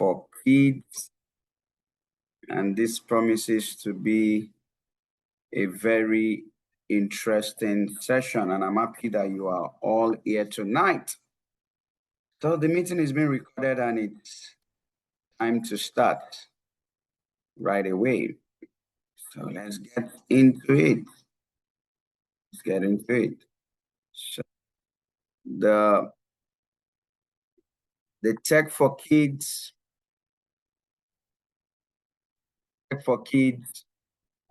for kids, and this promises to be a very interesting session, and I'm happy that you are all here tonight. So the meeting is being recorded and it's time to start right away. So let's get into it. Let's get into it. So the Tech for Kids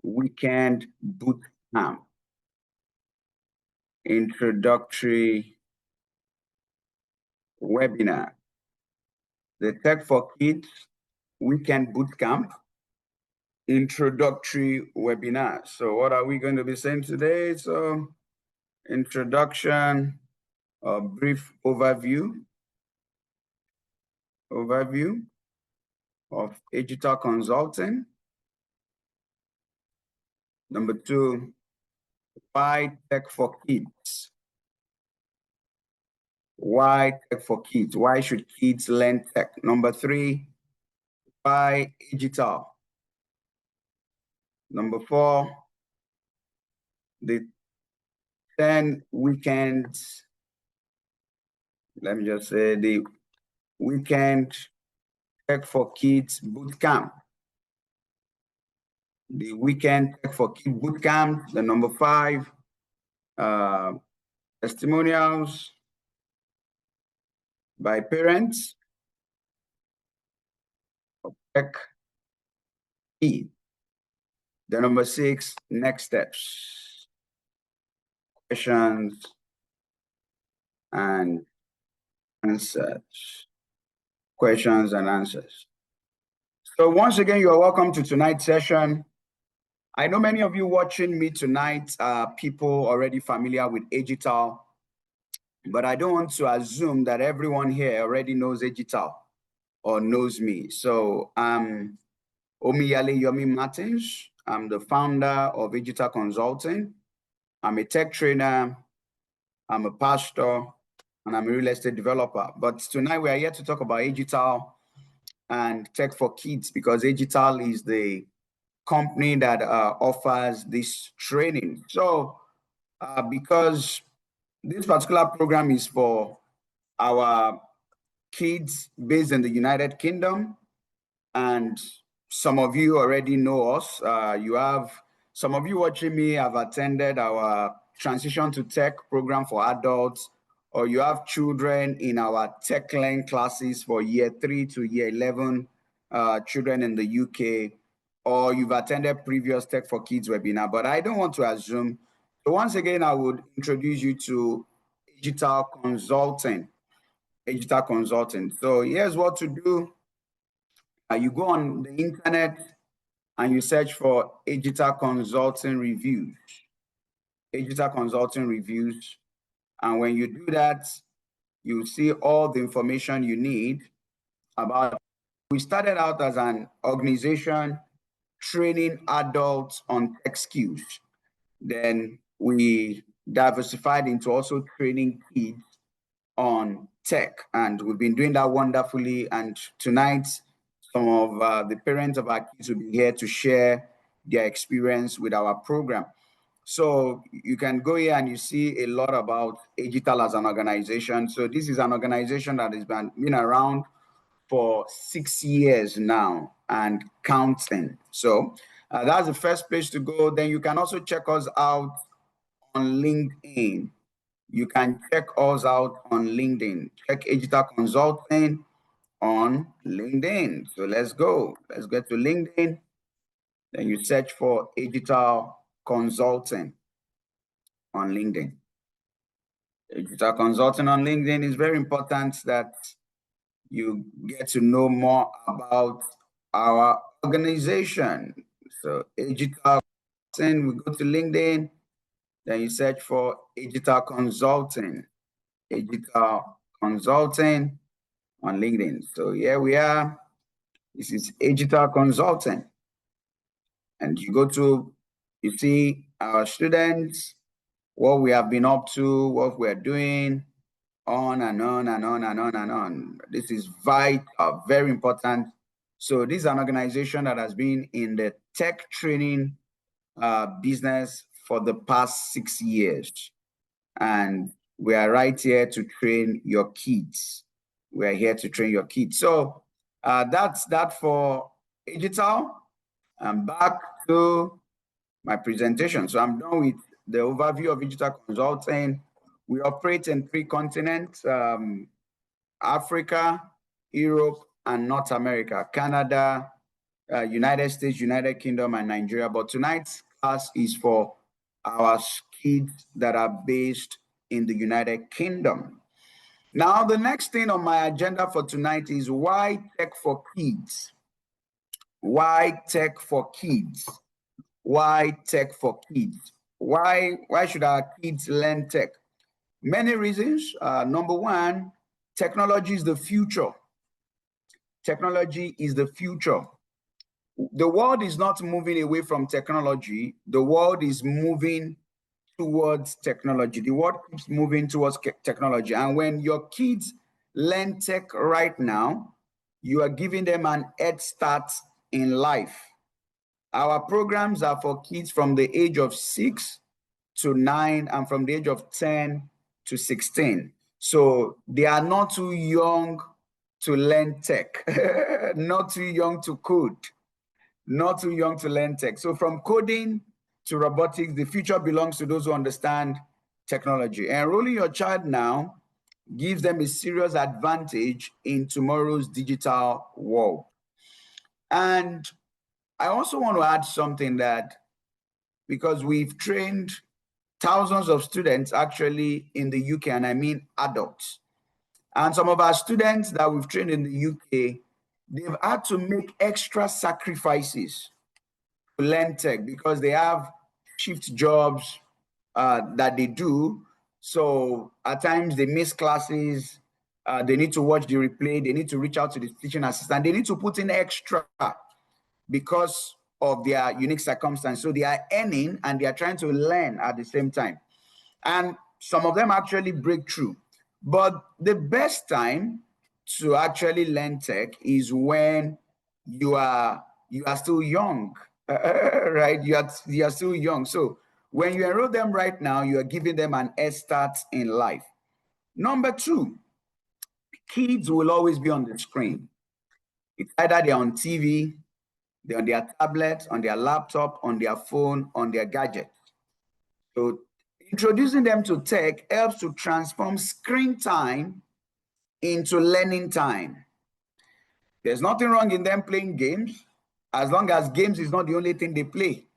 Weekend Bootcamp Introductory Webinar. The Tech for Kids Weekend Bootcamp Introductory Webinar. So what are we going to be saying today? So introduction, a brief overview of digital consulting. Number 2, why tech for kids? Why tech for kids? Why should kids learn tech? Number 3, why digital? Number 4, the 10 weekends. Let me just say the weekend Tech for Kids Bootcamp. The weekend Tech for Kids Bootcamp. The number 5, testimonials by parents of tech kids. The number 6, next steps, questions and answers. Questions and answers. So once again, you are welcome to tonight's session. I know many of you watching me tonight are people already familiar with Agital, but I don't want to assume that everyone here already knows Agital or knows me. So I'm Omiyale Yomi Martins. I'm the founder of Agital Consulting. I'm a tech trainer, I'm a pastor, and I'm a real estate developer. But tonight we are here to talk about Agital and Tech for Kids, because Agital is the company that offers this training. So because this particular program is for our kids based in the United Kingdom, and some of you already know us. Some of you watching me have attended our Transition to Tech program for adults, or you have children in our Tech Learn classes for year 3 to year 11, children in the UK, or you've attended previous Tech for Kids webinar, but I don't want to assume. So once again, I would introduce you to Digital Consulting. So here's what to do. You go on the internet and you search for Digital Consulting Reviews. Digital Consulting Reviews. And when you do that, you see all the information you need about. We started out as an organization training adults on tech skills. Then we diversified into also training kids on tech, and we've been doing that wonderfully. And tonight, some of the parents of our kids will be here to share their experience with our program. So you can go here and you see a lot about Agital as an organization. So this is an organization that has been around for 6 years now and counting. So that's the first place to go. Then you can also check us out on LinkedIn. You can check us out on LinkedIn. Check Agital Consulting on LinkedIn. So let's go. Let's get to LinkedIn. Then you search for Agital Consulting on LinkedIn. Digital consulting on LinkedIn is very important that you get to know more about our organization. So Digital Consulting, we go to LinkedIn, then you search for Digital Consulting. Digital Consulting on LinkedIn. So here we are. This is Digital Consulting. And you go to, you see our students, what we have been up to, what we're doing, on and on and on and on and on. This is vital, very important. So this is an organization that has been in the tech training business for the past 6 years. And we are right here to train your kids. We are here to train your kids. So that's that for digital. I'm back to my presentation. So I'm done with the overview of digital consulting. We operate in 3 continents, Africa, Europe, and North America, Canada, United States, United Kingdom, and Nigeria. But tonight's class is for our kids that are based in the United Kingdom. Now, the next thing on my agenda for tonight is why tech for kids? Why tech for kids? Why tech for kids? Why should our kids learn tech? Many reasons. Number one, technology is the future. Technology is the future. The world is not moving away from technology. The world is moving towards technology. The world keeps moving towards technology. And when your kids learn tech right now, you are giving them an head start in life. Our programs are for kids from the age of 6 to 9 and from the age of 10 to 16. So they are not too young to learn tech, not too young to code, not too young to learn tech. So from coding to robotics, the future belongs to those who understand technology. Enrolling your child now gives them a serious advantage in tomorrow's digital world. And I also want to add something that, because we've trained thousands of students actually in the UK, and I mean adults. And some of our students that we've trained in the UK, they've had to make extra sacrifices to learn tech because they have shift jobs that they do. So at times they miss classes, they need to watch the replay, they need to reach out to the teaching assistant, they need to put in extra because of their unique circumstance. So they are earning and they are trying to learn at the same time. And some of them actually break through. But the best time to actually learn tech is when you are still young, right? You are still young. So when you enroll them right now, you are giving them an head start in life. Number 2, kids will always be on the screen. It's either they're on TV, they're on their tablet, on their laptop, on their phone, on their gadget. So introducing them to tech helps to transform screen time into learning time. There's nothing wrong in them playing games, as long as games is not the only thing they play.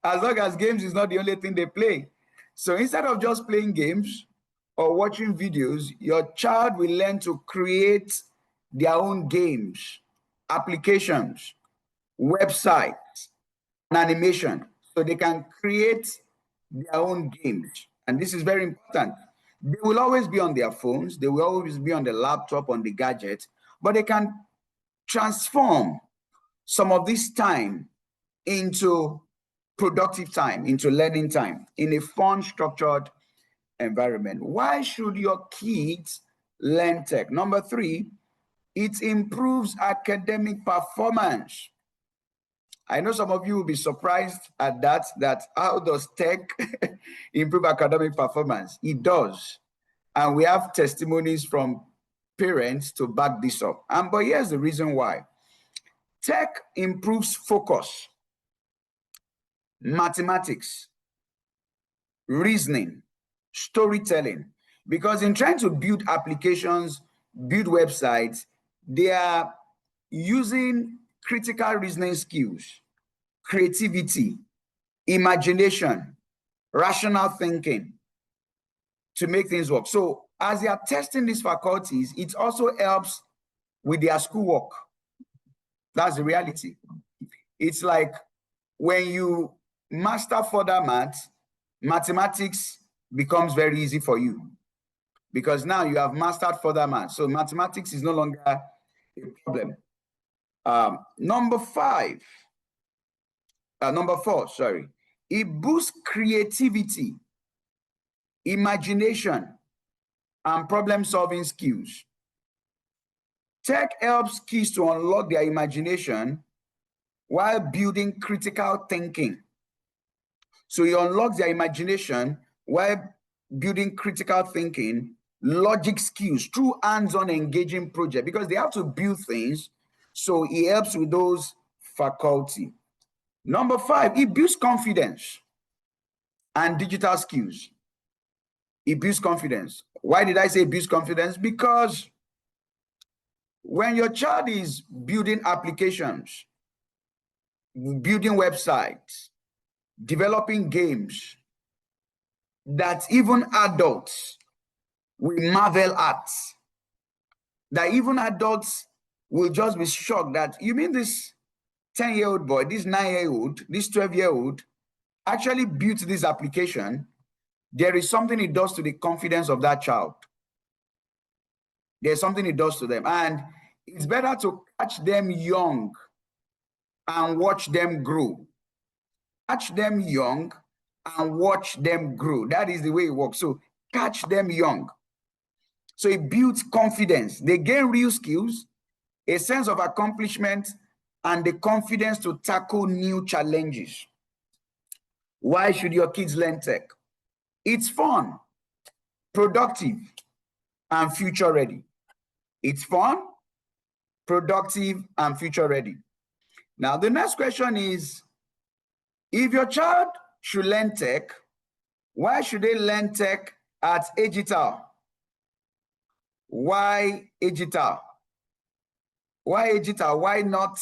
As long as games is not the only thing they play. So instead of just playing games or watching videos, your child will learn to create their own games, applications, websites, and animation. So they can create their own games. And this is very important. They will always be on their phones. They will always be on the laptop, on the gadget, but they can transform some of this time into productive time, into learning time, in a fun, structured environment. Why should your kids learn tech? Number 3, it improves academic performance. I know some of you will be surprised at that how does tech improve academic performance? It does. And we have testimonies from parents to back this up. But here's the reason why. Tech improves focus, mathematics, reasoning, storytelling. Because in trying to build applications, build websites, they are using critical reasoning skills, creativity, imagination, rational thinking to make things work. So as they are testing these faculties, it also helps with their schoolwork. That's the reality. It's like when you master further maths, mathematics becomes very easy for you because now you have mastered further maths. So mathematics is no longer a problem. Number 4, sorry. It boosts creativity, imagination, and problem-solving skills. Tech helps kids to unlock their imagination while building critical thinking. So it unlocks their imagination while building critical thinking, logic skills through hands-on engaging project, because they have to build things. So it helps with those faculty. Number 5, it builds confidence and digital skills. It builds confidence. Why did I say it builds confidence? Because when your child is building applications, building websites, developing games that even adults will marvel at, that even adults will just be shocked that, you mean this 10-year-old boy, this 9-year-old, this 12-year-old actually built this application, there is something it does to the confidence of that child. There's something it does to them. And it's better to catch them young and watch them grow. Catch them young and watch them grow. That is the way it works. So catch them young. So it builds confidence. They gain real skills, a sense of accomplishment, and the confidence to tackle new challenges. Why should your kids learn tech? It's fun, productive, and future ready. It's fun, productive, and future ready. Now, the next question is, if your child should learn tech, why should they learn tech at Agital? Why Agital? Why Agital? Why not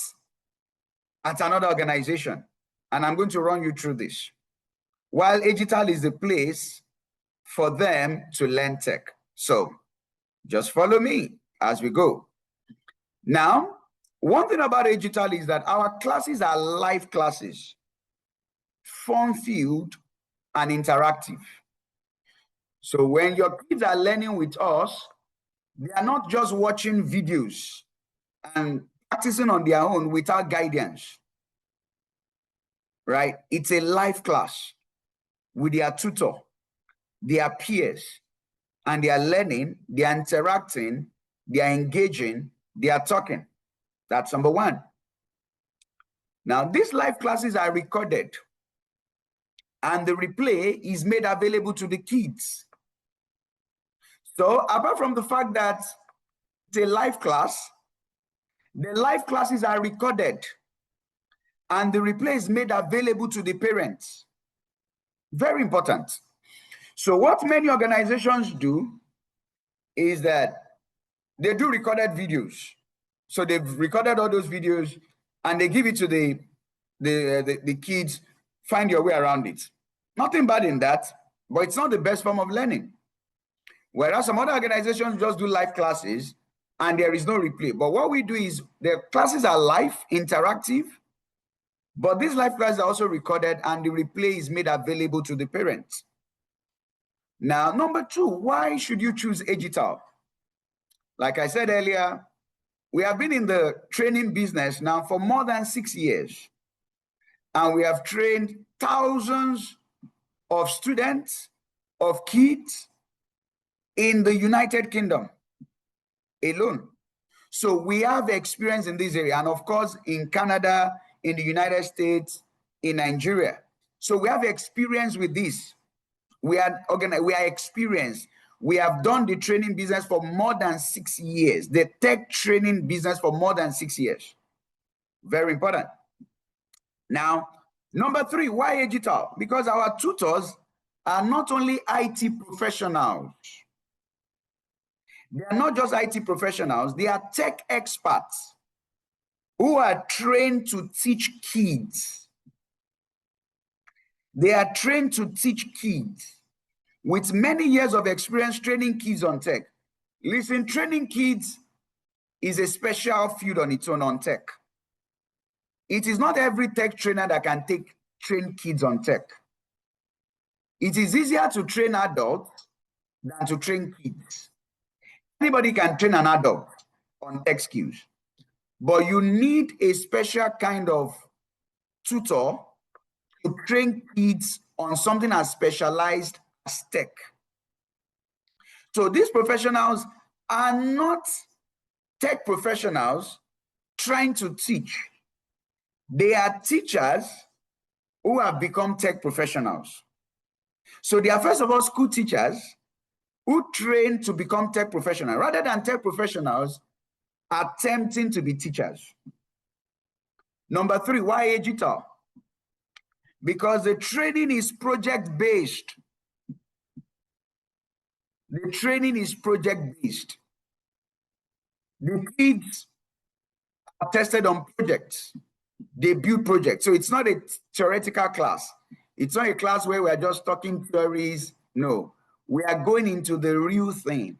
at another organization? And I'm going to run you through this. While Agital is the place for them to learn tech. So just follow me as we go. Now, one thing about Agital is that our classes are live classes, fun-filled and interactive. So when your kids are learning with us, they are not just watching videos and practicing on their own without guidance, right? It's a live class with their tutor, their peers, and they are learning, they are interacting, they are engaging, they are talking. That's number 1. Now, these live classes are recorded and the replay is made available to the kids. So apart from the fact that it's a live class, the live classes are recorded and the replay is made available to the parents. Very important. So what many organizations do is that they do recorded videos. So they've recorded all those videos and they give it to the kids, find your way around it. Nothing bad in that, but it's not the best form of learning. Whereas some other organizations just do live classes and there is no replay. But what we do is the classes are live, interactive, but these live classes are also recorded and the replay is made available to the parents. Now, number 2, why should you choose Agital? Like I said earlier, we have been in the training business now for more than 6 years. And we have trained thousands of students, of kids in the United Kingdom alone. So we have experience in this area. And of course, in Canada, in the United States, in Nigeria. So we have experience with this. We are experienced. We have done the training business for more than 6 years, the tech training business for more than 6 years. Very important. Now, number 3, why Agital? Because our tutors are not only IT professionals. They are not just IT professionals, they are tech experts who are trained to teach kids. They are trained to teach kids with many years of experience training kids on tech. Listen, training kids is a special field on its own on tech. It is not every tech trainer that can train kids on tech. It is easier to train adults than to train kids. Anybody can train an adult on tech skills, but you need a special kind of tutor to train kids on something as specialized as tech. So these professionals are not tech professionals trying to teach. They are teachers who have become tech professionals. So they are, first of all, school teachers who train to become tech professionals, rather than tech professionals attempting to be teachers. Number three, why digital? Because the training is project-based. The training is project-based. The kids are tested on projects. They build projects. So it's not a theoretical class. It's not a class where we're just talking theories. No, we are going into the real thing.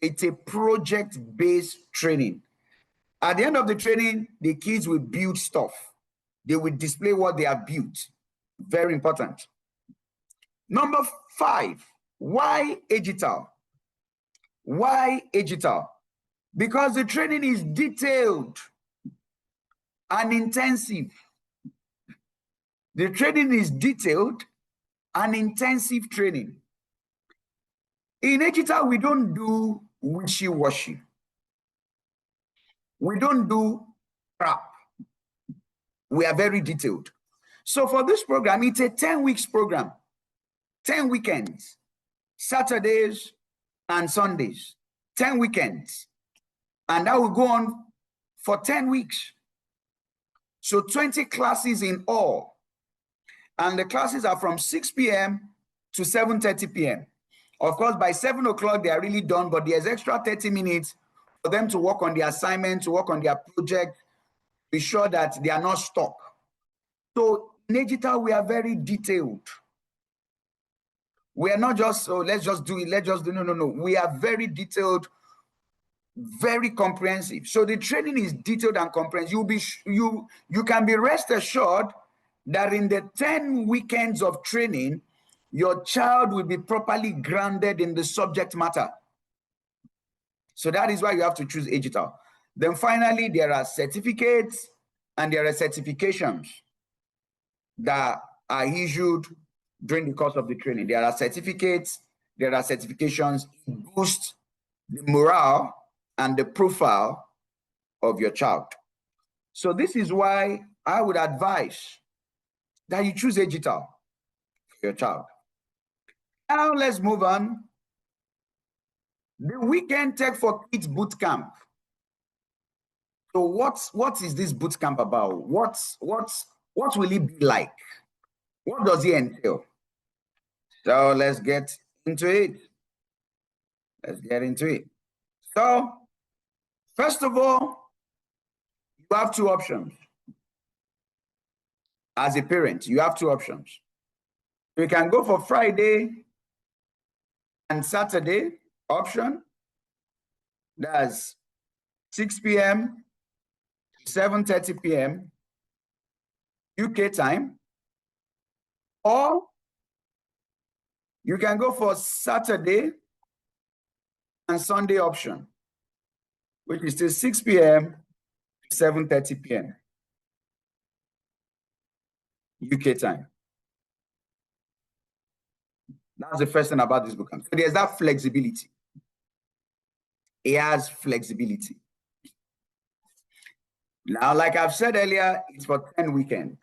It's a project-based training. At the end of the training, the kids will build stuff. They will display what they have built. Very important. Number 5, why digital? Why digital? Because the training is detailed and intensive. The training is detailed and intensive training. In digital, we don't do wishy-washy. We don't do crap. We are very detailed. So for this program, it's a 10 weeks program, 10 weekends, Saturdays and Sundays, 10 weekends. And that will go on for 10 weeks. So 20 classes in all. And the classes are from 6 p.m. to 7:30 p.m. Of course, by 7 o'clock, they are really done, but there's extra 30 minutes for them to work on the assignment, to work on their project, be sure that they are not stuck. So in digital, we are very detailed. We are not just, oh, let's just do it, let's just do, no. We are very detailed, very comprehensive. So the training is detailed and comprehensive. You can be rest assured that in the 10 weekends of training, your child will be properly grounded in the subject matter. So that is why you have to choose digital. Then finally, there are certificates and there are certifications that are issued during the course of the training. There are certificates, there are certifications to boost the morale and the profile of your child. So this is why I would advise that you choose digital for your child. Now let's move on. The Weekend Tech for Kids Bootcamp. So what is this bootcamp about? What will it be like? What does it entail? So let's get into it. Let's get into it. So first of all, you have two options. As a parent, you have two options. You can go for Friday and Saturday option. That's 6 p.m. to 7:30 p.m. UK time. Or you can go for Saturday and Sunday option, which is still 6 p.m. to 7:30 p.m. UK time. That's the first thing about this book. So there's that flexibility. It has flexibility. Now, like I've said earlier, it's for 10 weekends.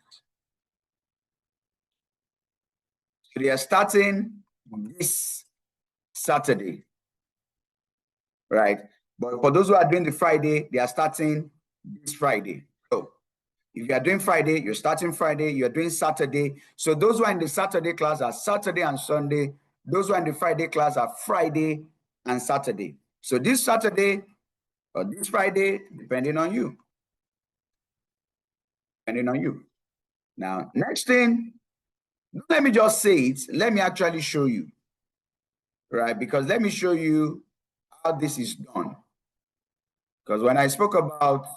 So they are starting this Saturday, right? But for those who are doing the Friday, they are starting this Friday. So if you are doing Friday, you're starting Friday, you're doing Saturday. So those who are in the Saturday class are Saturday and Sunday. Those who are in the Friday class are Friday and Saturday. So this Saturday or this Friday, depending on you. Depending on you. Now, next thing, let me just say it. Let me actually show you, right? Because let me show you how this is done. Because when I spoke about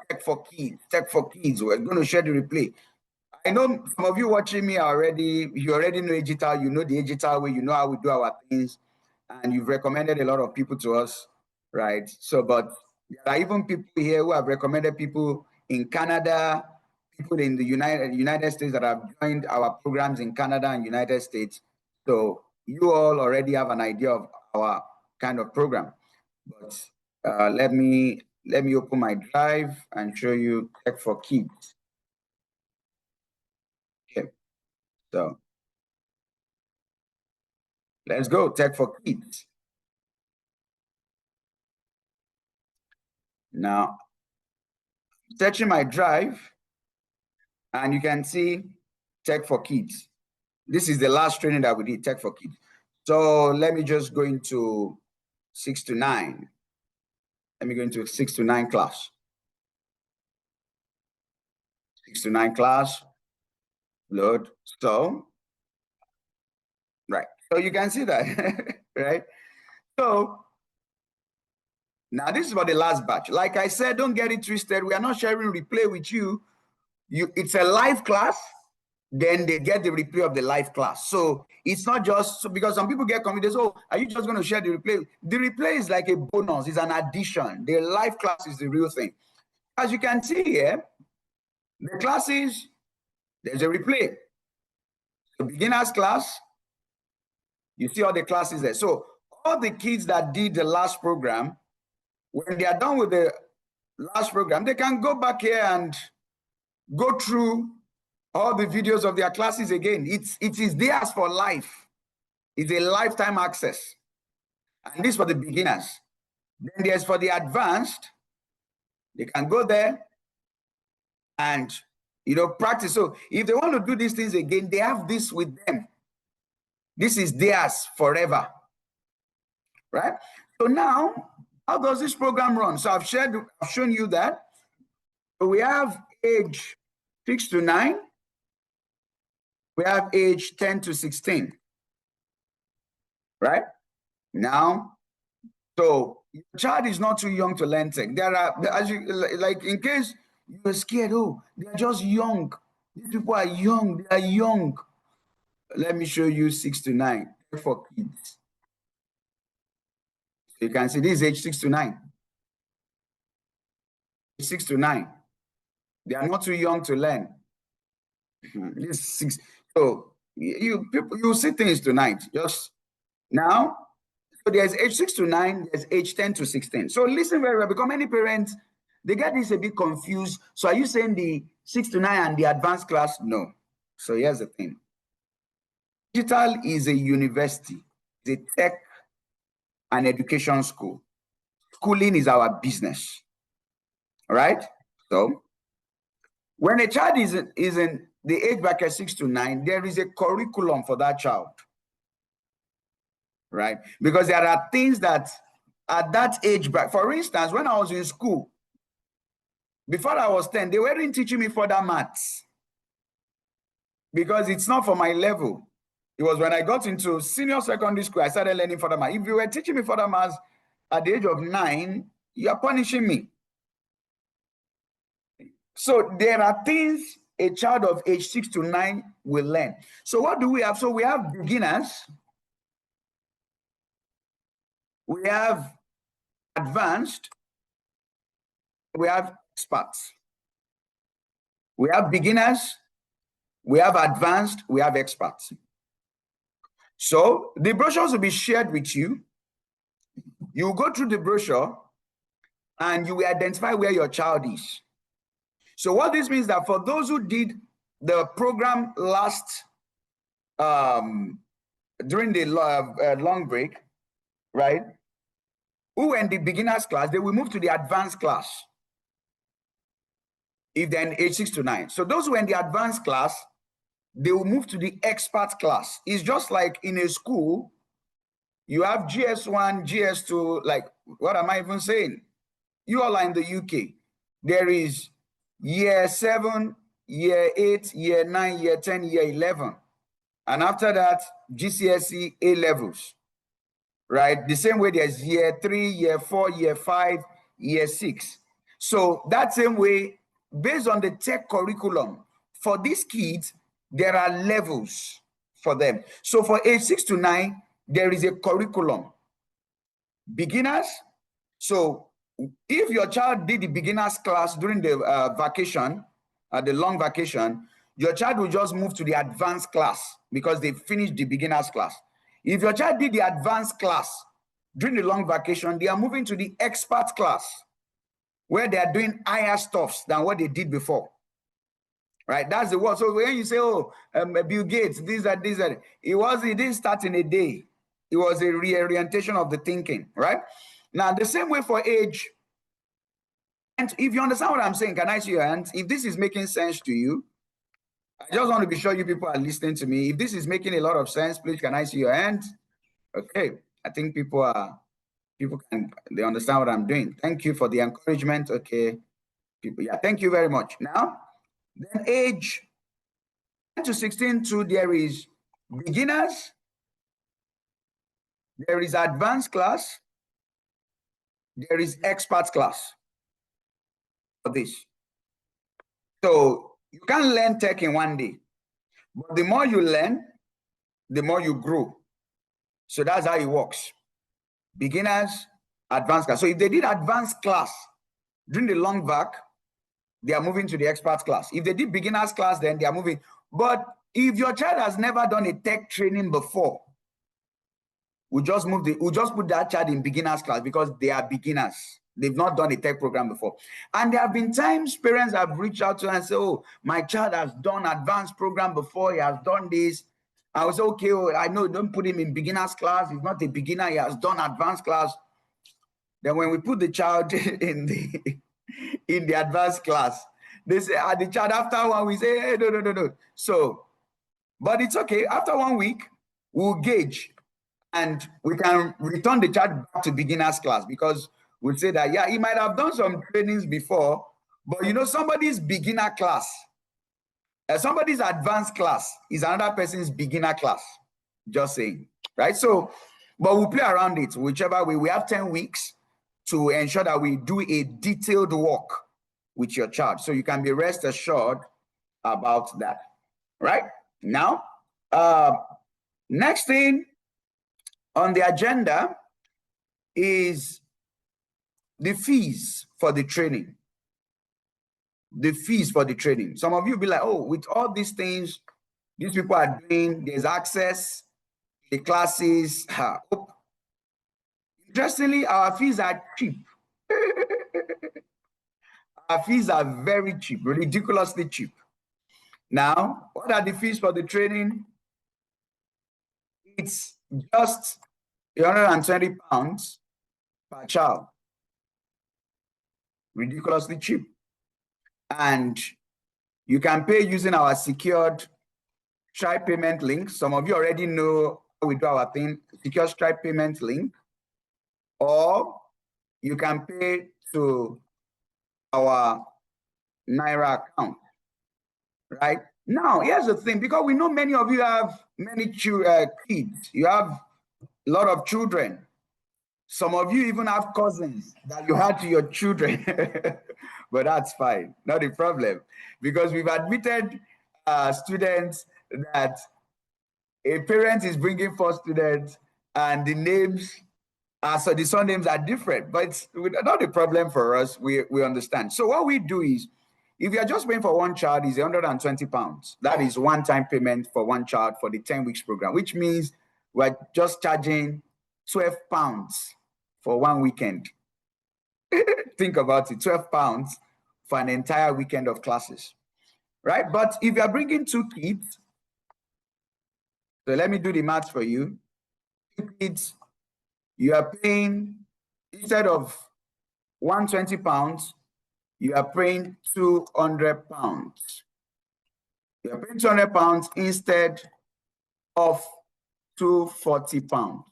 tech for kids, we're going to share the replay. I know some of you watching me already, you already know digital, you know the digital way, you know how we do our things, and you've recommended a lot of people to us, right? So, but there are even people here who have recommended people in Canada, people in the United States that have joined our programs in Canada and United States. So you all already have an idea of our kind of program. But let me open my drive and show you Tech for Kids. Okay, so let's go, Tech for Kids. Now, searching my drive, and you can see Tech for Kids. This is the last training that we did, Tech for Kids. So let me just go into 6 to 9. Let me go into 6 to 9 class. 6 to 9 class, load. So, right. So you can see that, right? So now this is for the last batch. Like I said, don't get it twisted. We are not sharing replay with you. It's a live class. Then they get the replay of the live class. So it's not just because some people get confused. Oh, are you just going to share the replay? The replay is like a bonus. It's an addition. The live class is the real thing. As you can see here, the classes, there's a replay. The beginners class, you see all the classes there. So all the kids that did the last program, when they are done with the last program, they can go back here and go through all the videos of their classes again. It is theirs for life. It's a lifetime access. And this for the beginners. Then there's for the advanced. They can go there and practice. So if they want to do these things again, they have this with them. This is theirs forever. Right? So now, how does this program run? So I've shown you that. So we have age 6 to 9. We have age 10 to 16. Right? Now, so your child is not too young to learn tech. There are, as you like, in case you're scared, oh, they're just young. These people are young, they are young. Let me show you 6 to 9 for kids. So you can see this is age 6 to 9. 6 to 9. They are not too young to learn. This is 6. So you see things tonight. Just now. So there's age 6 to 9, there's age 10 to 16. So listen very well, because many parents, they get this a bit confused. So are you saying the 6 to 9 and the advanced class? No. So here's the thing. Digital is a university, it's a tech and education school. Schooling is our business. All right? So when a child is in the age bracket 6 to 9, there is a curriculum for that child. Right? Because there are things that at that age bracket, for instance, when I was in school, before I was 10, they weren't teaching me further maths because it's not for my level. It was when I got into senior secondary school, I started learning further maths. If you were teaching me further maths at the age of 9, you are punishing me. So there are things a child of age 6 to 9 will learn. So what do we have? So we have beginners, we have advanced, we have experts. We have beginners, we have advanced, we have experts. So the brochures will be shared with you. You will go through the brochure and you will identify where your child is. So what this means that for those who did the program last during the long break, right? Who were in the beginners class, they will move to the advanced class if they're in age 6 to 9. So those who are in the advanced class, they will move to the expert class. It's just like in a school, you have GS1, GS2, like, what am I even saying? You all are in the UK. There is year 7, year 8, year 9, year 10, year 11. And after that, GCSE A levels, right? The same way there's year 3, year 4, year 5, year 6. So that same way, based on the tech curriculum, for these kids, there are levels for them. So for age 6 to 9, there is a curriculum. Beginners. So if your child did the beginners class during the vacation, the long vacation, your child will just move to the advanced class because they finished the beginners class. If your child did the advanced class during the long vacation, they are moving to the expert class where they are doing higher stuffs than what they did before. Right? That's the word. So when you say, oh, Bill Gates, these are, it didn't start in a day. It was a reorientation of the thinking, right? Now, the same way for age. And if you understand what I'm saying, can I see your hands? If this is making sense to you, I just want to be sure you people are listening to me. If this is making a lot of sense, please, can I see your hands? Okay. I think people they understand what I'm doing. Thank you for the encouragement. Okay. People, yeah, thank you very much. Now, then age 10 to 16 too, there is beginners, there is advanced class, there is expert class for this. So you can't learn tech in one day, but the more you learn, the more you grow. So that's how it works. Beginners, advanced class. So if they did advanced class during the long vac, they are moving to the expert class. If they did beginners class, then they are moving. But if your child has never done a tech training before, we'll just put that child in beginners class because they are beginners. They've not done a tech program before. And there have been times parents have reached out to us and say, oh, my child has done advanced program before, he has done this. I was okay, oh, I know, don't put him in beginners class. He's not a beginner, he has done advanced class. Then when we put the child in the advanced class, they say, the child after 1 week, say, hey, no. So, but it's okay. After 1 week, we'll gauge and we can return the child back to beginners class because we'll say that, yeah, he might have done some trainings before, but you know, somebody's beginner class, somebody's advanced class is another person's beginner class. Just saying, right? So, but we'll play around it, whichever way. We have 10 weeks to ensure that we do a detailed work with your child. So you can be rest assured about that, right? Now, next thing on the agenda is the fees for the training. The fees for the training. Some of you be like, oh, with all these things these people are doing, there's access, the classes. Interestingly, our fees are cheap. Our fees are very cheap, ridiculously cheap. Now, what are the fees for the training? It's just 120 pounds per child. Ridiculously cheap. And you can pay using our secured Stripe payment link. Some of you already know how we do our thing, secure Stripe payment link. Or you can pay to our Naira account, right? Now, here's the thing, because we know many of you have many kids, you have a lot of children. Some of you even have cousins that you had to your children, but that's fine, not a problem, because we've admitted students that a parent is bringing 4 students and the names so the surnames are different, but it's not a problem for us. We understand. So what we do is, if you are just paying for one child, is 120 pounds. That is one-time payment for one child for the 10 weeks program, which means we're just charging 12 pounds for 1 weekend. Think about it, 12 pounds for an entire weekend of classes, right? But if you are bringing 2 kids, so let me do the math for you. 2 kids, you are paying, instead of 120 pounds, you are paying 200 pounds. You are paying 200 pounds instead of 240 pounds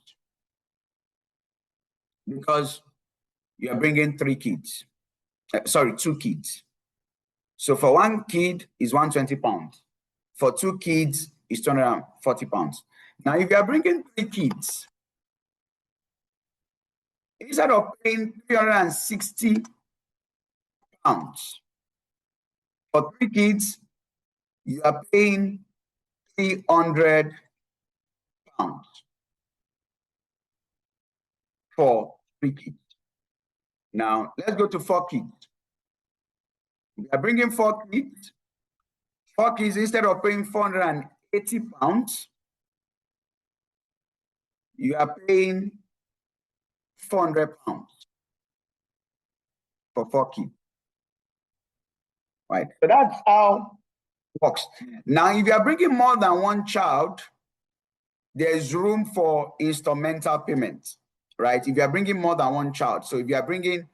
because you are bringing 3 kids. Sorry, 2 kids. So for 1 kid is 120 pounds. For 2 kids is 240 pounds. Now, if you are bringing 3 kids, instead of paying 360 pounds, for 3 kids, you are paying 300 pounds for 3 kids. Now, let's go to 4 kids. We are bringing 4 kids. 4 kids, instead of paying 480 pounds, you are paying £400 for 4 kids, right? So that's how it works. Now, if you are bringing more than one child, there's room for instrumental payment, right? If you are bringing more than one child, so if you are bringing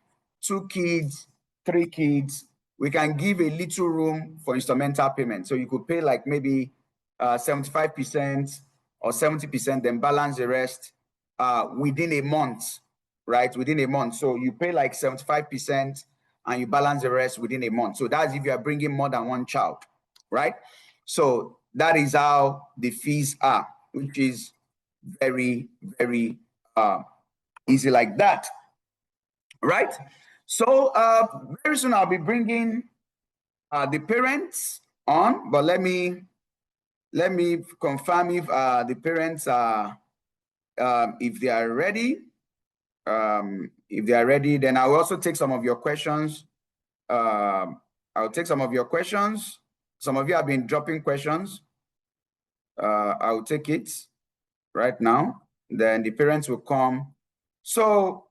2 kids, 3 kids, we can give a little room for instrumental payment. So you could pay like maybe 75% or 70%, then balance the rest within a month, right? Within a month. So you pay like 75% and you balance the rest within a month. So that's if you are bringing more than one child, right? So that is how the fees are, which is very, very easy like that, right? So very soon I'll be bringing the parents on, but let me confirm if the parents are if they are ready. If they are ready, then I'll also take some of your questions. I'll take some of your questions. Some of you have been dropping questions. I'll take it right now. Then the parents will come. So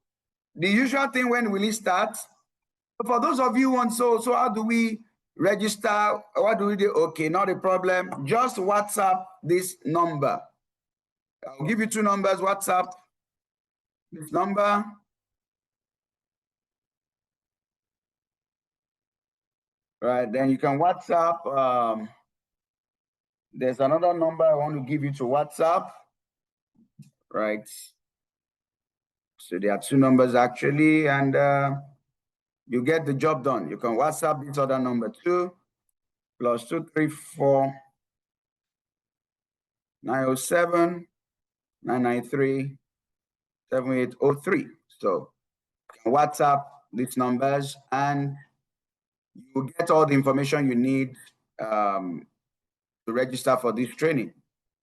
the usual thing, when will it start? For those of you who want, so how do we register? What do we do? Okay, not a problem. Just WhatsApp this number. I'll give you 2 numbers. WhatsApp this number. Right, then you can WhatsApp. There's another number I want to give you to WhatsApp. Right. So there are 2 numbers actually, and you get the job done. You can WhatsApp this other number too, +234 907 993 7803. So you can WhatsApp these numbers and you get all the information you need to register for this training.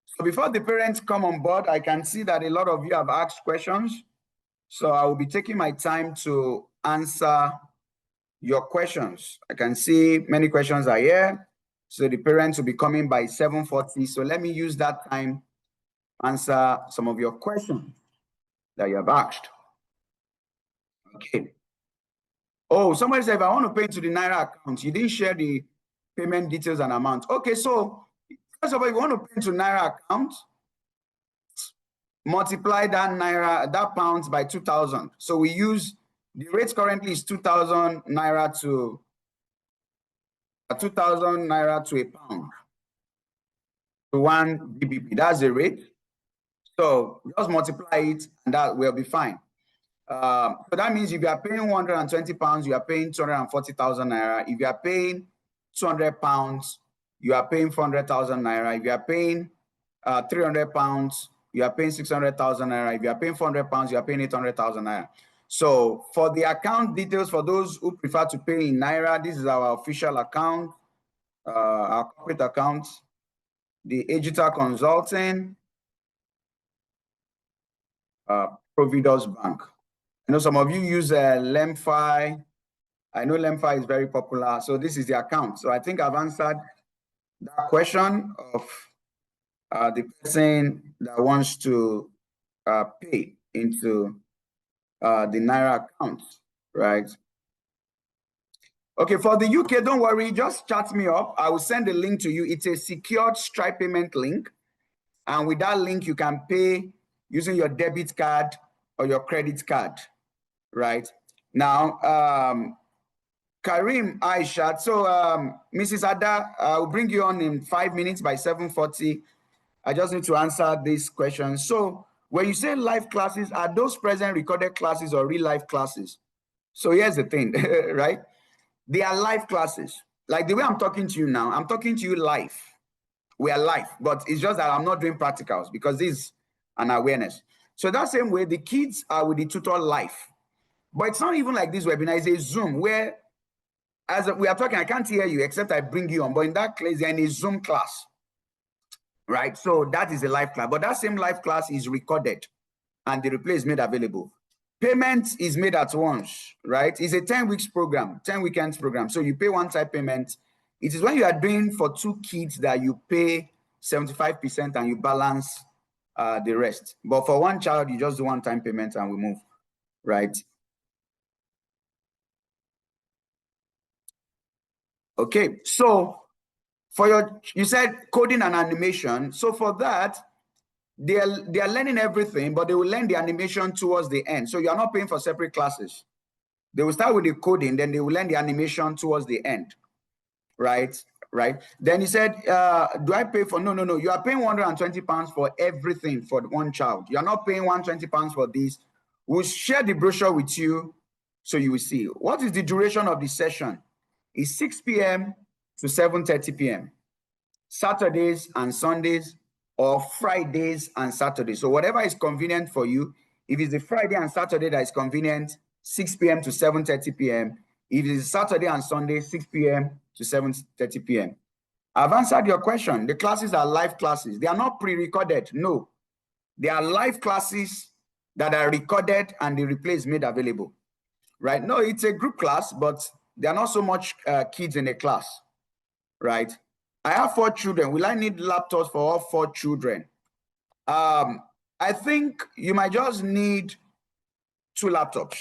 So before the parents come on board, I can see that a lot of you have asked questions. So I will be taking my time to answer your questions. I can see many questions are here. So the parents will be coming by 7:40. So let me use that time to answer some of your questions that you have asked. Okay. Oh, somebody said, if I want to pay to the Naira account, you didn't share the payment details and amount. Okay, so first of all, if you want to pay to Naira account, multiply that Naira, that pounds by 2,000. So we use, the rate currently is 2,000 Naira to 2,000 Naira to a pound, to 1 BBP. That's the rate. So just multiply it and that will be fine. So that means if you are paying 120 pounds, you are paying 240,000 Naira. If you are paying 200 pounds, you are paying 400,000 Naira. If you are paying 300 pounds, you are paying 600,000 Naira. If you are paying 400 pounds, you are paying 800,000 Naira. So for the account details, for those who prefer to pay in Naira, this is our official account, our corporate account, the Digital Consulting, Providus Bank. I know some of you use Lemfi. I know Lemfi is very popular. So this is the account. So I think I've answered that question of the person that wants to pay into the Naira account, right? Okay, for the UK, don't worry, just chat me up. I will send a link to you. It's a secured Stripe payment link. And with that link, you can pay using your debit card or your credit card, right? Now, Karim Aishat. So, Mrs. Ada, I'll bring you on in 5 minutes by 7:40. I just need to answer this question. So, when you say live classes, are those present recorded classes or real life classes? So here's the thing, right? They are live classes. Like the way I'm talking to you now, I'm talking to you live. We are live, but it's just that I'm not doing practicals because this is an awareness. So that same way, the kids are with the tutor live. But it's not even like this webinar. It's a Zoom where, as we are talking, I can't hear you except I bring you on. But in that class, you're in a Zoom class, right? So that is a live class. But that same live class is recorded and the replay is made available. Payment is made at once, right? It's a 10 weeks program, 10 weekends program. So you pay one-time payment. It is when you are doing for 2 kids that you pay 75% and you balance the rest. But for one child, you just do one-time payment and we move, right? Okay, so for you said coding and animation. So for that, they are learning everything, but they will learn the animation towards the end. So you are not paying for separate classes. They will start with the coding, then they will learn the animation towards the end, right? Right. Then he said, do I pay for? No. You are paying £120 for everything for one child. You are not paying £120 for this. We'll share the brochure with you so you will see. What is the duration of the session? It's 6 p.m. to 7:30 p.m. Saturdays and Sundays, or Fridays and Saturdays. So whatever is convenient for you. If it's a Friday and Saturday that is convenient, 6 p.m. to 7:30 p.m. If it's Saturday and Sunday, 6 p.m. to 7:30 p.m. I've answered your question. The classes are live classes. They are not pre-recorded. No. They are live classes that are recorded and the replay is made available. Right? No, it's a group class, but there are not so much kids in a class. Right? I have 4 children. Will I need laptops for all 4 children? I think you might just need 2 laptops,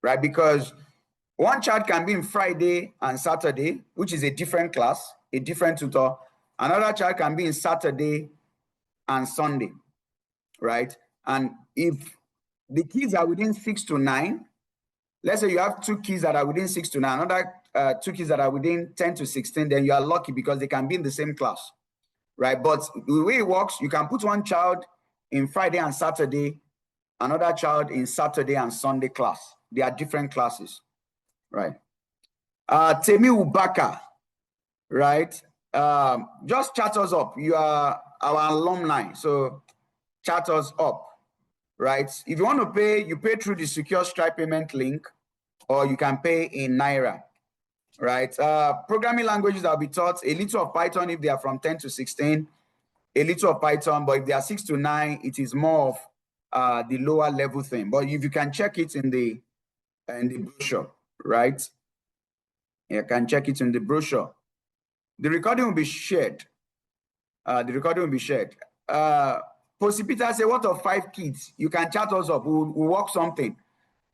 right? Because one child can be in Friday and Saturday, which is a different class, a different tutor. Another child can be in Saturday and Sunday, right? And if the kids are within 6 to 9, let's say you have 2 kids that are within 6 to 9, another 2 kids that are within 10 to 16, then you are lucky because they can be in the same class, right? But the way it works, you can put one child in Friday and Saturday, another child in Saturday and Sunday class. They are different classes, right? Temi Ubaka, right? Just chat us up. You are our alumni, so chat us up, right? If you want to pay, you pay through the secure Stripe payment link, or you can pay in Naira, right? Programming languages that will be taught, a little of Python if they are from 10 to 16, a little of Python, but if they are 6 to 9, it is more of the lower level thing. But if you can check it in the brochure, right? You can check it in the brochure. The recording will be shared. Posy Peter say, what of 5 kids? You can chat us up. We'll work something.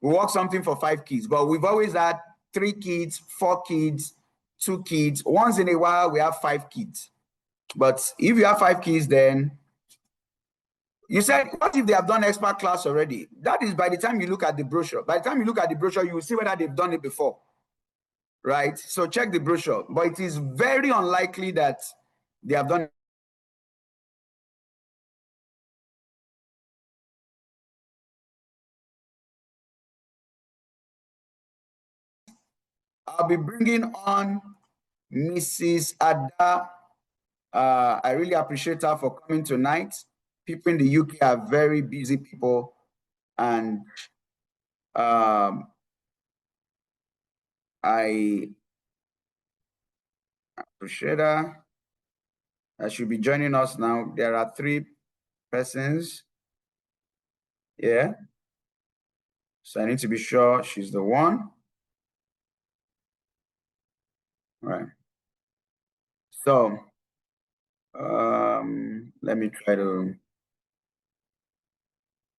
We'll work something for 5 kids. But we've always had 3 kids, 4 kids, 2 kids. Once in a while, we have 5 kids. But if you have 5 kids, then you said, what if they have done expert class already? That is by the time you look at the brochure. By the time you look at the brochure, you will see whether they've done it before, right? So check the brochure. But it is very unlikely that they have done it. I'll be bringing on Mrs. Ada. I really appreciate her for coming tonight. People in the UK are very busy people, and I appreciate her. She'll be joining us now. There are 3 persons. Yeah. So I need to be sure she's the one. All right. So let me try to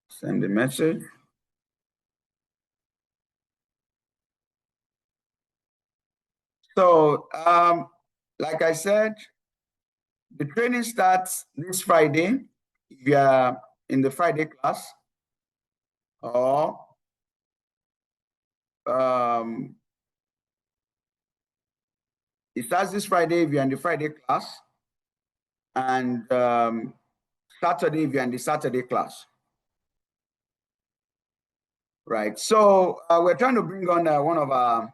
send the message. So like I said, the training starts this Friday. If you are in the Friday class, or it starts this Friday if you're in the Friday class, and Saturday if you're in the Saturday class. Right. So we're trying to bring on one of our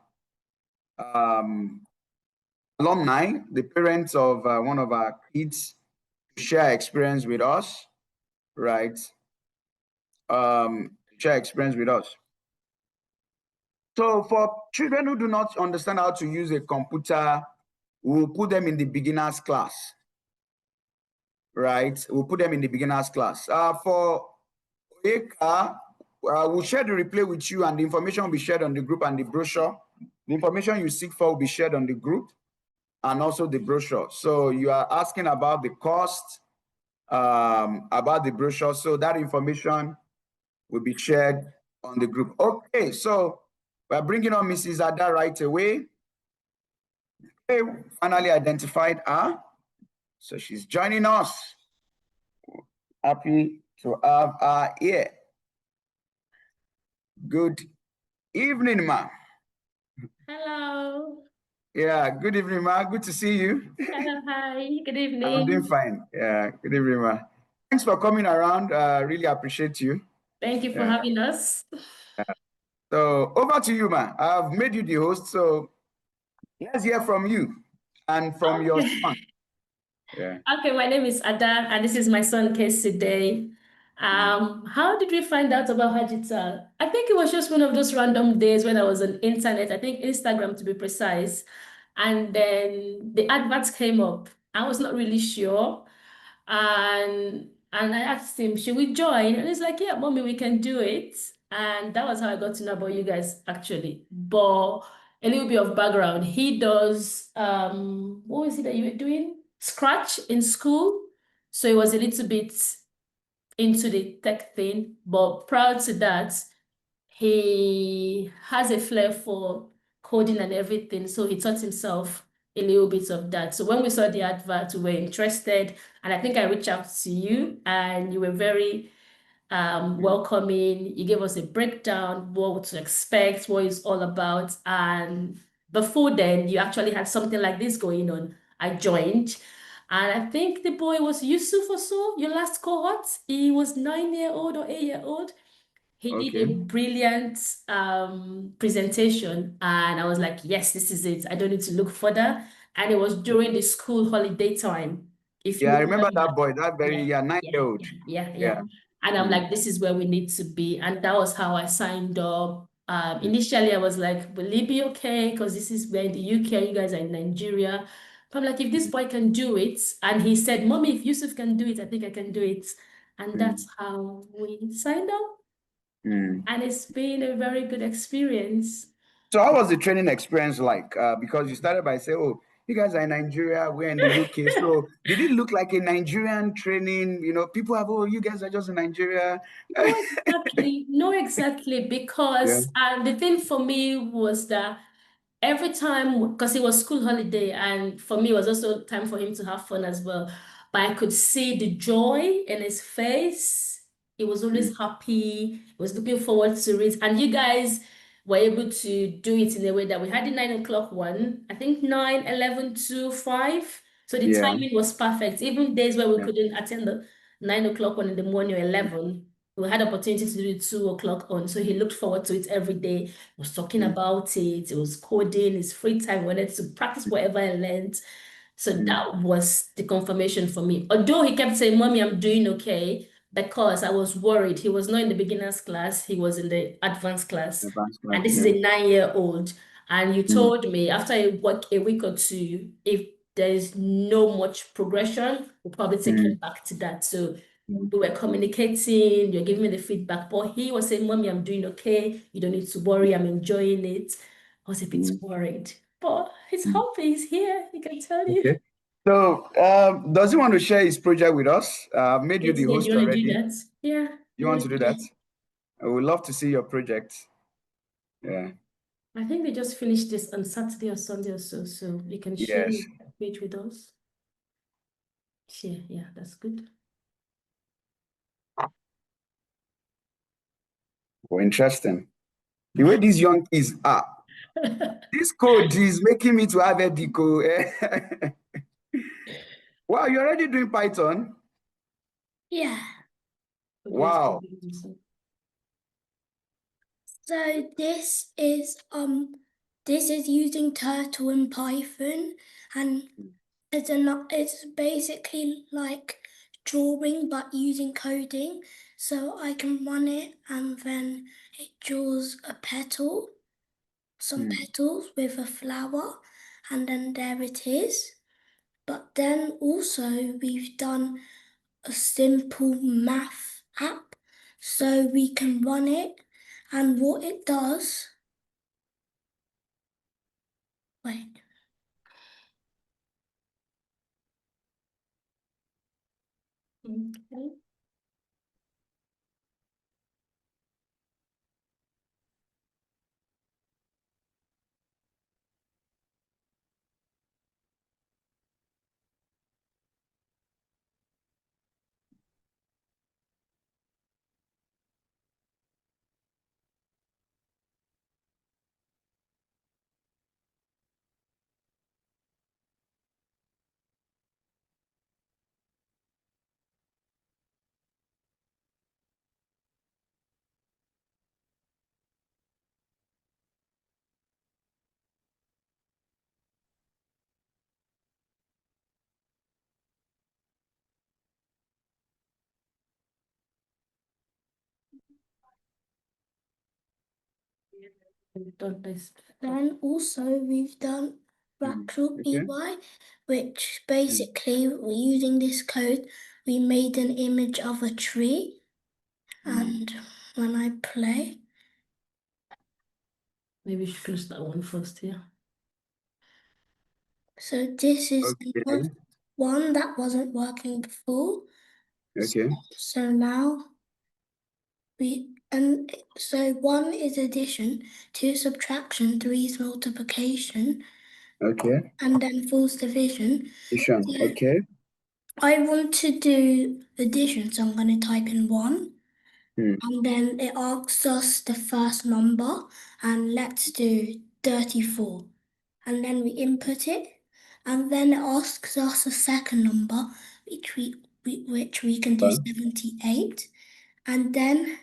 alumni, the parents of one of our kids, to share experience with us, right? Share experience with us. So for children who do not understand how to use a computer, we'll put them in the beginners class, right? We'll put them in the beginners class. For Eka, we'll share the replay with you, and the information will be shared on the group and the brochure. The information you seek for will be shared on the group and also the brochure. So you are asking about the cost. about the brochure. So that information will be shared on the group. Okay, so we're bringing on Mrs. Ada right away. Okay, finally identified her. So she's joining us. Happy to have her here. Good evening, ma. Hello. Yeah, good evening, ma. Good to see you. Hello, hi. Good I'm doing evening. fine. Yeah, good evening, ma. Thanks for coming around. Really appreciate you. Thank you for Yeah. having us. So over to you, ma. I've made you the host, so let's hear from you and from your Okay. son. Yeah. Okay, my name is Ada, and this is my son, Casey Day. How did we find out about Hajital? I think it was just one of those random days when I was on internet, I think Instagram to be precise. And then the adverts came up. I was not really sure. And I asked him, should we join? And he's like, yeah, mommy, we can do it. And that was how I got to know about you guys actually. But a little bit of background. He does what was it that you were doing? Scratch in school. So he was a little bit into the tech thing. But prior to that, he has a flair for coding and everything, so he taught himself a little bit of that. So when we saw the advert, we were interested, and I think I reached out to you, and you were very welcoming. You gave us a breakdown, what to expect, what it's all about, and before then, you actually had something like this going on. I joined. And I think the boy was Yusuf or so, your last cohort. He was 9 year old or 8 year old. He did Okay. a brilliant presentation, and I was like, yes, this is it. I don't need to look further. And it was during the school holiday time. If Yeah, you I remember remember. that boy, that very, Yeah, yeah, yeah, 9-year-old. yeah, yeah, yeah. Yeah. And I'm Mm, like, this is where we need to be. And that was how I signed up. mm, Initially, I was like, will it be okay? Because this is we're in the UK, you guys are in Nigeria. But I'm like, if this mm, boy can do it, and he said, Mommy, if Yusuf can do it, I think I can do it. And that's mm, how we signed up. mm. And it's been a very good experience. So how was the training experience like? Because you started by saying, oh, you guys are in Nigeria, we're in the UK. So did it look like a Nigerian training? You know, people have, oh, you guys are just in Nigeria. No, exactly. No, exactly. Yeah. Because the thing for me was that every time, because it was school holiday, and for me, it was also time for him to have fun as well. But I could see the joy in his face. He was Mm, always happy. He was looking forward to it. And you guys were able to do it in a way that we had the 9 o'clock one, I think 9, 11 to 5. So the yeah. timing was perfect. Even days where we Yeah. couldn't attend the 9 o'clock one in the morning or 11, we had opportunity to do the 2 o'clock on. So he looked forward to it every day, was talking Mm, about it. It was coding, his free time, wanted to practice whatever I learned. So mm, that was the confirmation for me. Although he kept saying, Mommy, I'm doing okay, because I was worried. He was not in the beginner's class, he was in the advanced class. advanced class, And this is yeah. a 9 year old. And you Mm, told me after a week or two, if there's no much progression, we'll probably take him mm, back to that. So mm, we were communicating, you're giving me the feedback, but he was saying, Mommy, I'm doing okay. You don't need to worry. I'm enjoying it. I was a bit mm, worried, but he's mm. happy. He's here. He can tell you. Okay. So does he want to share his project with us? I've made you It's the here. Do host you want to do already. that? Yeah. You want to do that? I would love to see your project. Yeah. I think they just finished this on Saturday or Sunday or so, so you can share Yes. your page with us. Share. Yeah, that's good. Well, interesting. The way these young kids are, this code is making me to have a deco. Wow, you're already doing Python? Yeah. Wow. So this is using Turtle and Python, and it's basically like drawing but using coding. So I can run it and then it draws a petal, some Hmm. petals with a flower, and then there it is. But then also we've done a simple math app, so we can run it, and what it does. Wait. Okay. We've done this. Then also we've done fractal Okay. EY, which basically we're using this code. We made an image of a tree, and when I play, Maybe we should close that one first, yeah. so this is Okay. one that wasn't working before. Okay. So now so 1 is addition, 2 is subtraction, 3 is multiplication, Okay. and then 4 is division. Addition. So Okay. I want to do addition, so I'm going to type in 1. And then it asks us the first number, and let's do 34. And then we input it, and then it asks us a second number, which we can do 78. And then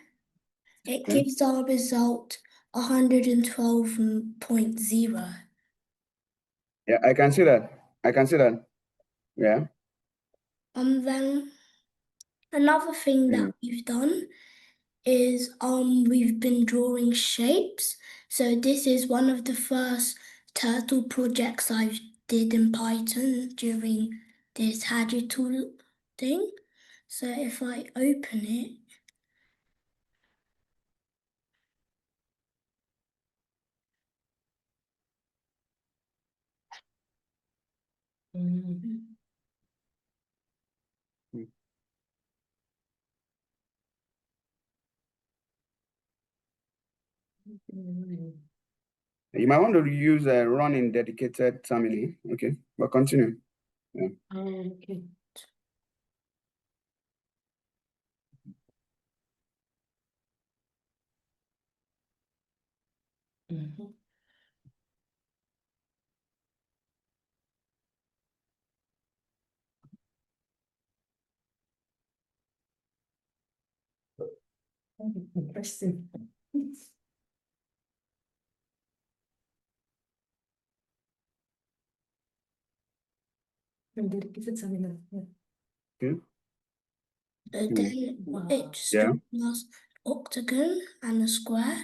it gives our result 112.0. Yeah, I can see that. I can see that. Yeah. And then another thing that we've done is we've been drawing shapes. So this is one of the first turtle projects I did in Python during this Haji tool thing. So if I open it, You might want to use a running dedicated terminal. Okay, but continue. Yeah. Okay. Interesting. Dedicated terminal. Okay. so then it just draws us octagon and a square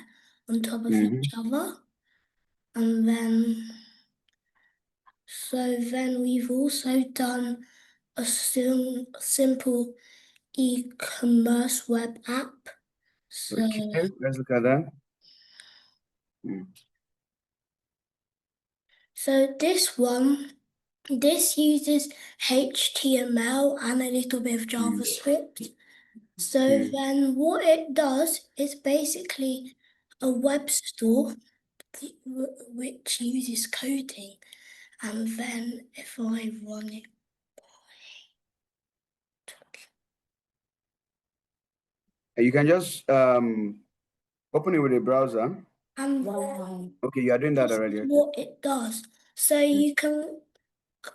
on top of each other. And then we've also done a simple e-commerce web app. So, Okay, let's look at that. so this uses HTML and a little bit of JavaScript. So then what it does is basically a web store which uses coding. And then if I run it You can just open it with a browser. and Okay, you are doing that this already. is Okay. what it does. So you can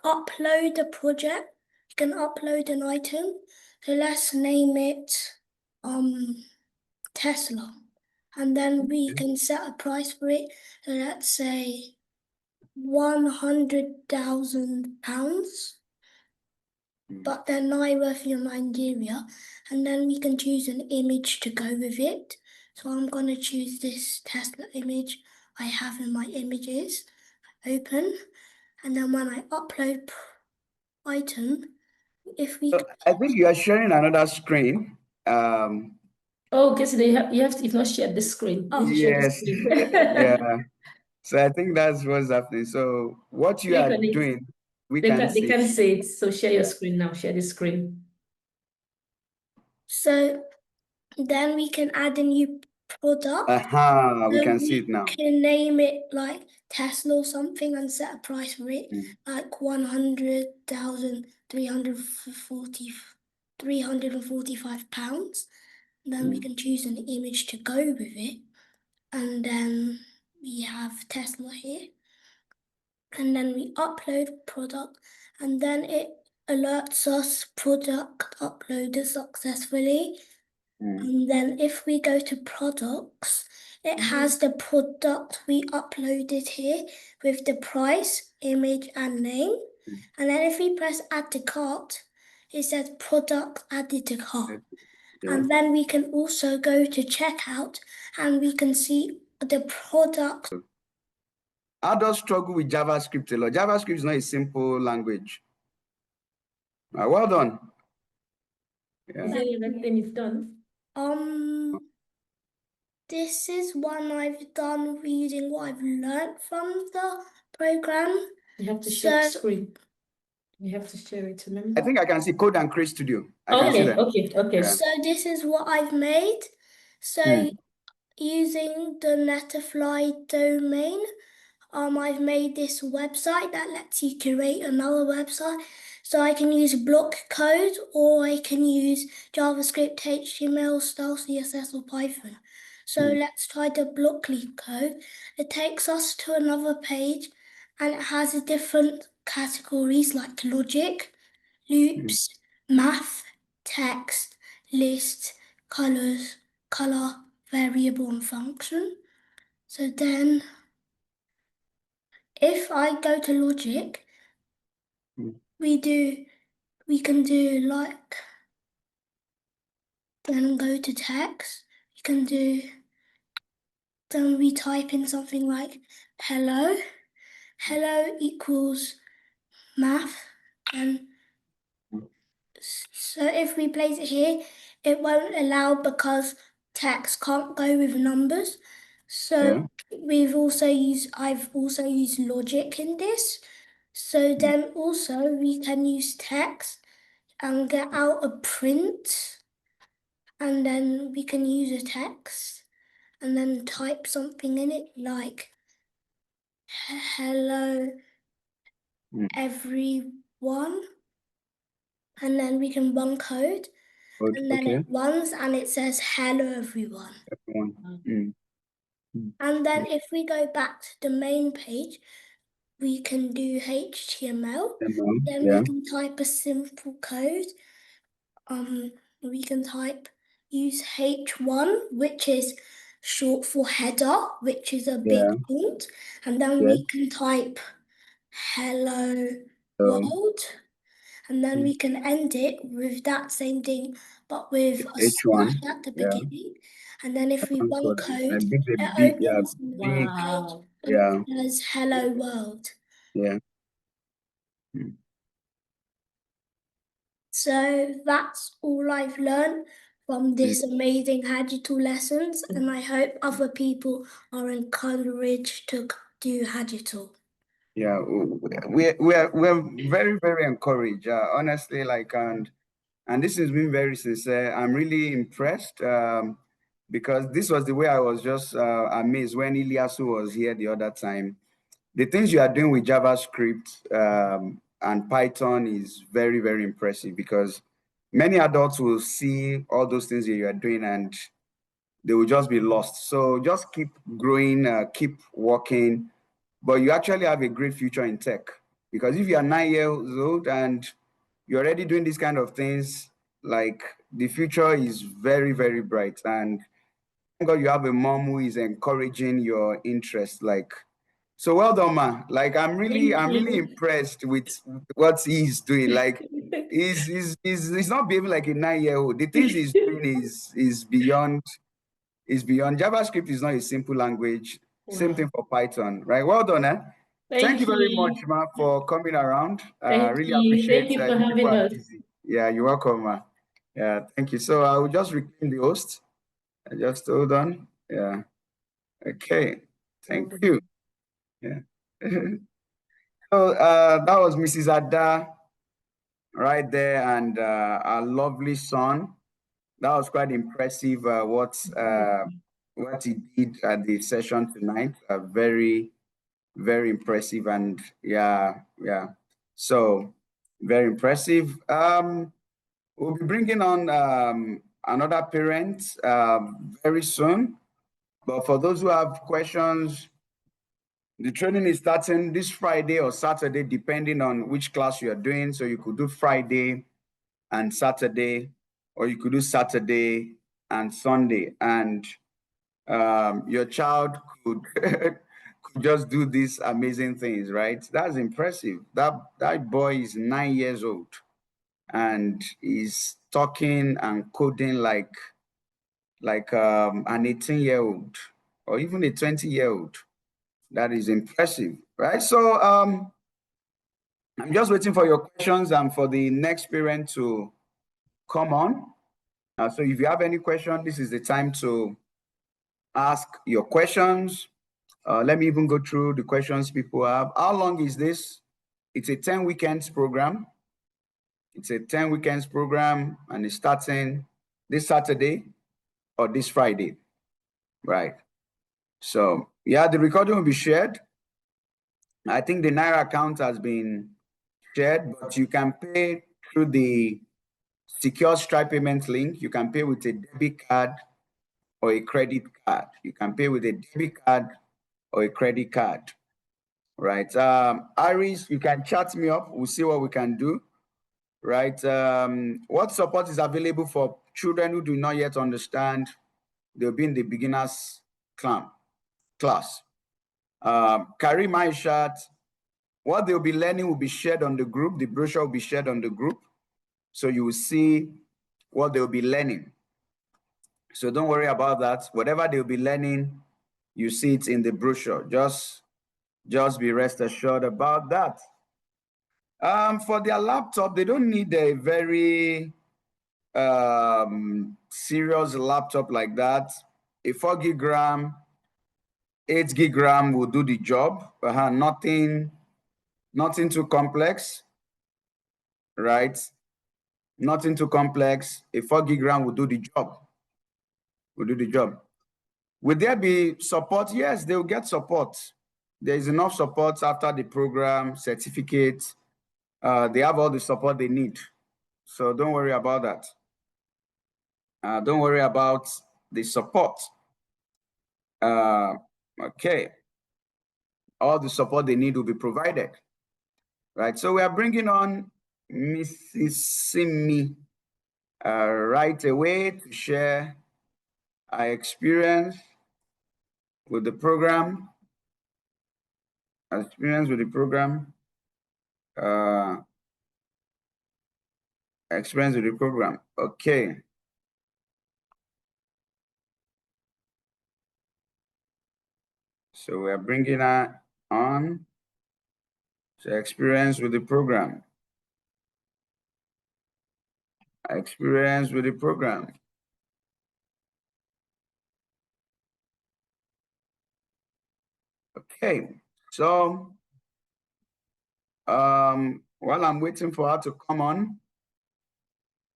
upload a project, you can upload an item. So let's name it Tesla. And then we can set a price for it. So let's say £100,000. But they're not worth in Nigeria. And then we can choose an image to go with it. So I'm gonna choose this Tesla image I have in my images. Open. And then when I upload item, if we I think you are sharing another screen. Oh, okay, so you've not shared the screen. Oh, Yes. Yeah. Yeah. So I think that's what's happening. So what you Click are on it. doing, we They can can see. see it. So share your screen now. Share the screen. So then we can add a new product. We So can see it now. We can name it like Tesla or something and set a price for it, like 100,345 pounds. Then we can choose an image to go with it. And then we have Tesla here. And then we upload product, and then it alerts us product uploaded successfully. And then if we go to products, it has the product we uploaded here with the price, image, and name. And then if we press add to cart, it says product added to cart. And then we can also go to checkout and we can see the product. Adults struggle with JavaScript a lot. JavaScript is not a simple language. Well done. Is there anything you've done? This is one I've done using what I've learned from the program. You have to share the screen. You have to share it, remember? I think I can see Code and Create Studio. I can see that. Okay. So this is what I've made. So using the Netafly domain, I've made this website that lets you create another website. So I can use block code or I can use JavaScript, HTML, style, CSS, or Python. So let's try the blockly code. It takes us to another page and it has a different categories like logic, loops, math, text, list, colors, color, variable, and function. So then if I go to logic, we can do like, then go to text, then we type in something like hello equals math, and so if we place it here, it won't allow because text can't go with numbers. So I've also used logic in this. So then also we can use text and get out a print, and then we can use a text and then type something in it like hello everyone, and then we can run code, and then it runs and it says hello everyone. And then if we go back to the main page, we can do HTML. Then we can type a simple code. We can use H1, which is short for header, which is a big font. And then we can type hello world. And then we can end it with that same thing, but with a slash at the beginning. And then if we run code, it opens and it says hello world. So that's all I've learned from this amazing Hagital lessons, and I hope other people are encouraged to do Hagital. Yeah, we're very, very encouraged. Honestly, and this has been very sincere. I'm really impressed because this was the way I was just amazed when Ilyasu was here the other time. The things you are doing with JavaScript and Python is very, very impressive because many adults will see all those things that you are doing and they will just be lost. So just keep growing, keep working, but you actually have a great future in tech because if you are 9 years old and you're already doing these kind of things, like the future is very, very bright. And thank God you have a mom who is encouraging your interest. So well done, ma. Like I'm really impressed with what he's doing. Like he's not behaving like a 9-year-old. The things he's doing is beyond JavaScript is not a simple language. Same thing for Python, right? Well done, eh? Thank you very much, ma, for coming around. Really appreciate Thank you for having us. Yeah, you're welcome, ma. Yeah, thank you. So I will just reclaim the host. Just hold on. Yeah. Okay. Thank you. Yeah. So that was Mrs. Ada right there and our lovely son. that was quite impressive. What he did at the session tonight, very, very impressive, and yeah. So very impressive. We'll be bringing on another parent very soon. But for those who have questions, the training is starting this Friday or Saturday, depending on which class you are doing. So you could do Friday and Saturday, or you could do Saturday and Sunday. And your child could, could just do these amazing things, right? That's impressive. That boy is 9 years old and he's talking and coding like an 18-year-old or even a 20-year-old. That is impressive, right? So I'm just waiting for your questions and for the next parent to come on. So if you have any question, this is the time to ask your questions. Let me even go through the questions people have. How long is this? It's a 10 weekends program. It's a 10 weekends program, and it's starting this Saturday or this Friday, right? So yeah, the recording will be shared. I think the Naira account has been shared, but you can pay through the secure Stripe payment link. You can pay with a debit card or a credit card. You can pay with a debit card or a credit card, right? Iris, you can chat me up. We'll see what we can do, right? What support is available for children who do not yet understand? They'll be in the beginners class. Karim Aishat, what they'll be learning will be shared on the group. The brochure will be shared on the group. So you will see what they'll be learning. So don't worry about that. Whatever they'll be learning, you see it in the brochure. Just be rest assured about that. For their laptop, they don't need a very serious laptop like that. A 4 gig RAM, 8 gig RAM will do the job. Nothing too complex, right? Nothing too complex. A 4 gig RAM will do the job. Will there be support? Yes, they will get support. There is enough support after the program, certificate. They have all the support they need. So don't worry about that. Don't worry about the support. Okay. All the support they need will be provided. Right. So we are bringing on Mrs. Simi right away to share our experience with the program. Experience with the program. Okay. So we are bringing her on to experience with the program. Experience with the program. Okay. So while I'm waiting for her to come on,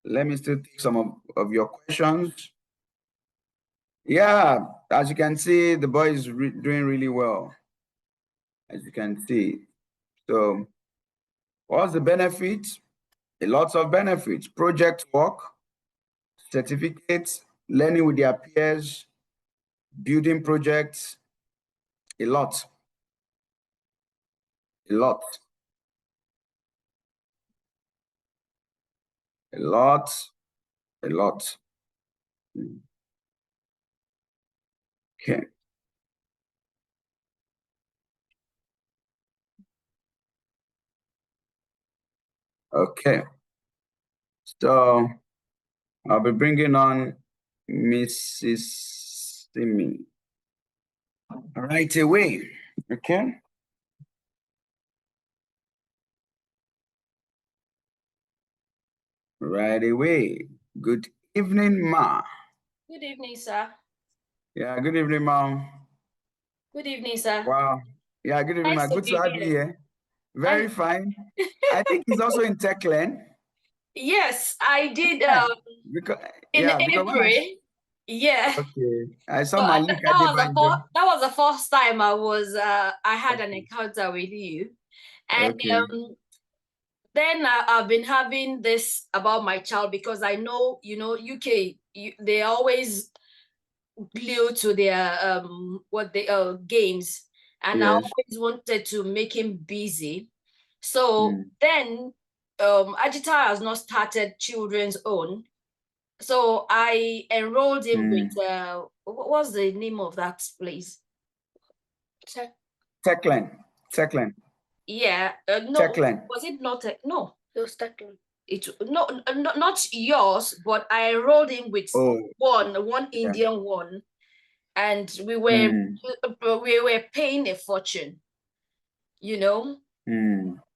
let me still take some of your questions. Yeah, as you can see, the boy is doing really well, as you can see. So what's the benefit? A lot of benefits. Project work, certificates, learning with their peers, building projects, a lot. A lot. Okay. Okay. So I'll be bringing on Mrs. Simi right away. Okay. Right away. Good evening, Ma. Good evening, sir. Yeah, good evening, Mom. Good evening, sir. Wow. Yeah, good evening, Nice Ma. to Good be to have you here. here. Very fine. I think he's also in Techland. Yes, I did Because in because when April. Yeah. I saw So Malika that Debanjo. was the first time I had an encounter with you. And Okay. then I've been having this about my child because I know, UK, they always glued to their games, and I Yes. always wanted to make him busy. So Mm. then Agita has not started children's own. So I enrolled him with what was the name of that place? Techland. Yeah, no, Techland. was it not? No, It was Declan. not yours, but I enrolled him with Oh. one Yeah. Indian one, and we were paying a fortune,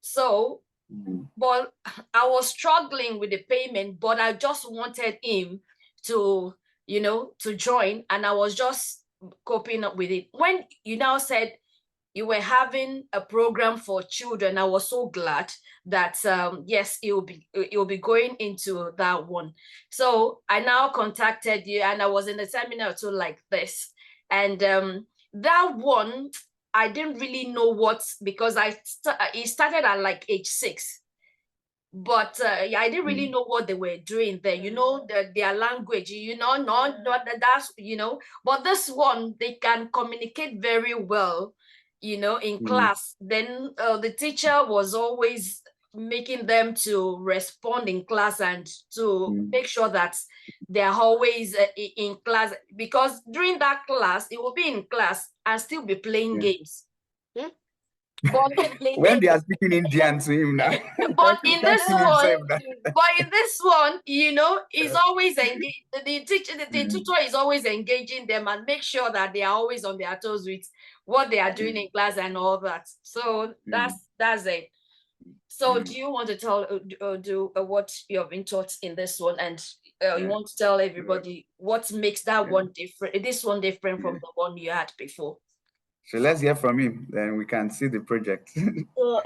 So, but I was struggling with the payment, but I just wanted him to, to join, and I was just coping up with it. When you now said you were having a program for children, I was so glad that yes, it will be going into that one. So I now contacted you, and I was in a seminar too like this, and that one I didn't really know what, because it started at like age 6. But yeah, I didn't really know what they were doing there, their language, that's, but this one, they can communicate very well, in class. Then the teacher was always making them to respond in class and to make sure that they're always in class, because during that class, it will be in class and still be playing games. But When they are speaking Indian to him now, but in can't this kill one, himself now. he's always engaged. The tutor is always engaging them and make sure that they are always on their toes with what they are doing in class and all that. So that's it. So do you want to tell what you have been taught in this one, and you want to tell everybody what makes that one different, this one different from the one you had before? So let's hear from him, then we can see the project. So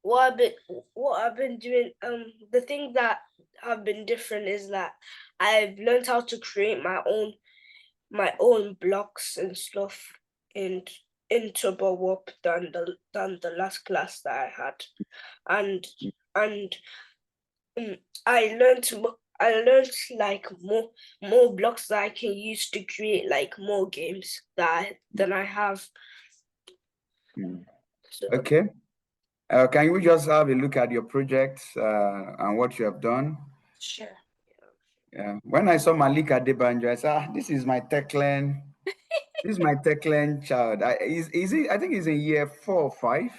what I've been doing, the thing that have been different is that I've learned how to create my own blocks and stuff in TurboWarp than the last class that I had, and I learned like more blocks that I can use to create like more games than I have. So, Okay. Can we just have a look at your project and what you have done? Sure. Yeah. When I saw Malika Debanjo, I said, this is my Techland. This is my Techland child. Is he? I think he's in year 4 or 5.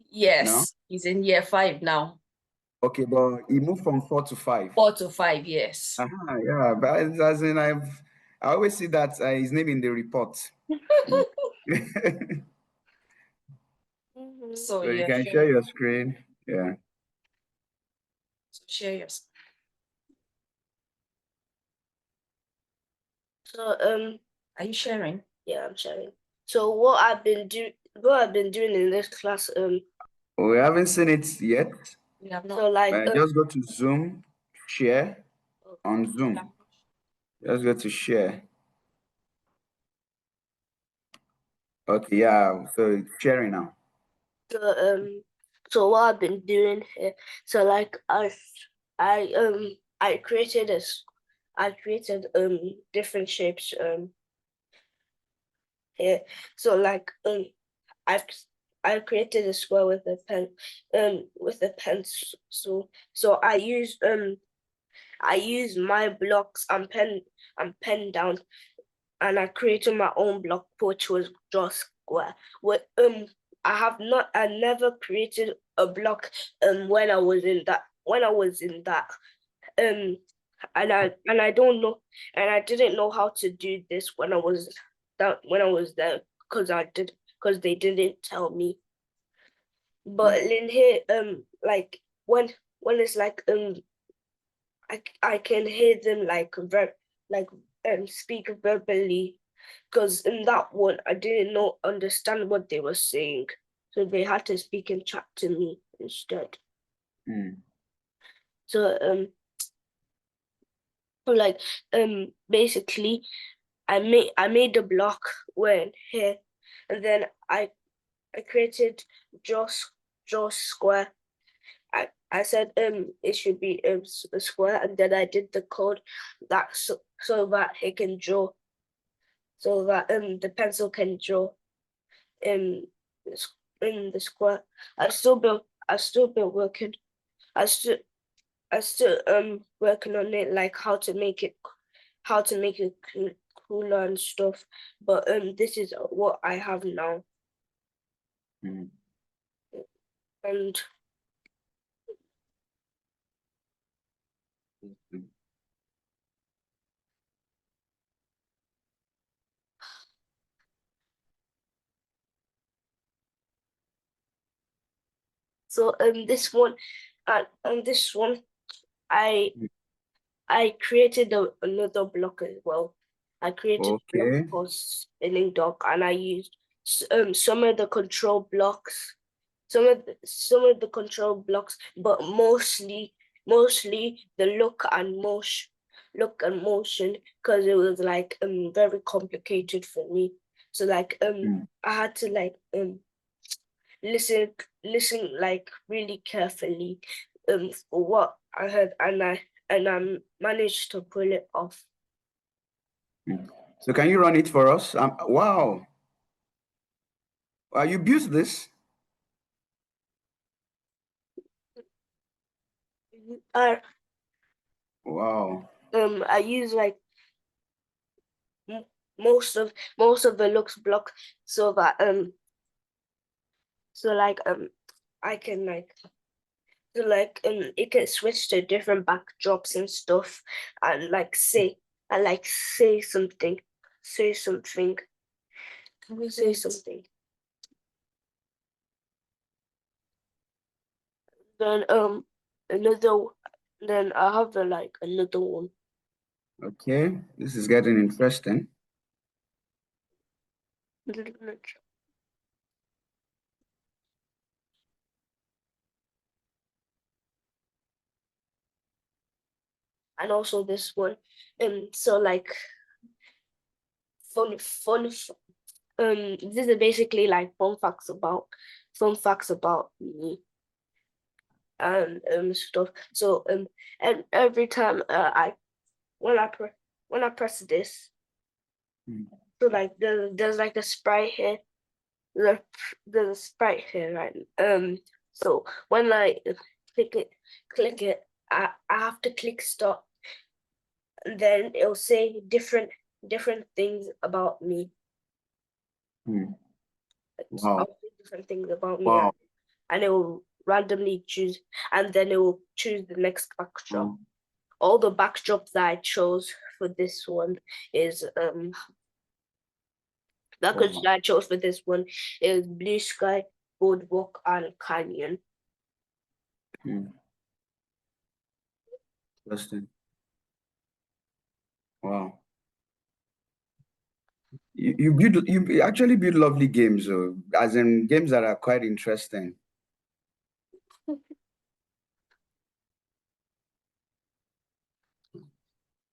Yes, No? he's in year 5 now. Okay, but he moved from 4 to 5. 4 to 5, yes. Yeah, but as in I always see that his name in the report. So you can share your screen. Yeah. So share your screen. So are you sharing? Yeah, I'm sharing. So what I've been doing in this class, We haven't seen it yet. We have not. So like Just go to Zoom, share on Zoom. Just go to share. Okay, yeah. So it's sharing now. So what I've been doing here, so like I created different shapes here. So like I created a square with a pencil. So I use my blocks and pen down, and I created my own block, which was just square. I never created a block when I was in that and I don't know, and I didn't know how to do this when I was there, because they didn't tell me. But in here, like when it's like I can hear them like speak verbally, because in that one I didn't understand what they were saying, so they had to speak and chat to me instead. So like basically I made the block when here, and then I created draw square. I said it should be a square, and then I did the code that so that it can draw, so that the pencil can draw in the square. I still been working. I still working on it, like how to make it cooler and stuff. But this is what I have now. Mm. And so this one and this one I created another block as well. I created a block Okay. for spinning dock, and I used some of the control blocks, some of the control blocks, but mostly the look and motion, because it was like very complicated for me. So like I had to like listen like really carefully for what I heard, and I managed to pull it off. So can you run it for us? Wow. You built this? Wow. I use like most of the looks block, so that I can like it can switch to different backdrops and stuff, and like say something. Then then I have another one. Okay, this is getting interesting. And also this one, so like fun this is basically like fun facts about me and stuff. So and every time when I press this, so like there's like a sprite here. There's a sprite here, right? So when I click it, I have to click stop, and then it'll say different things about me. Wow. Different things about me. Wow. And it will randomly choose, and then it will choose the next backdrop. All the backdrops that I chose for this one is that I chose for this one is blue sky, boardwalk, and canyon. Interesting. Wow. You actually build lovely games, as in games that are quite interesting.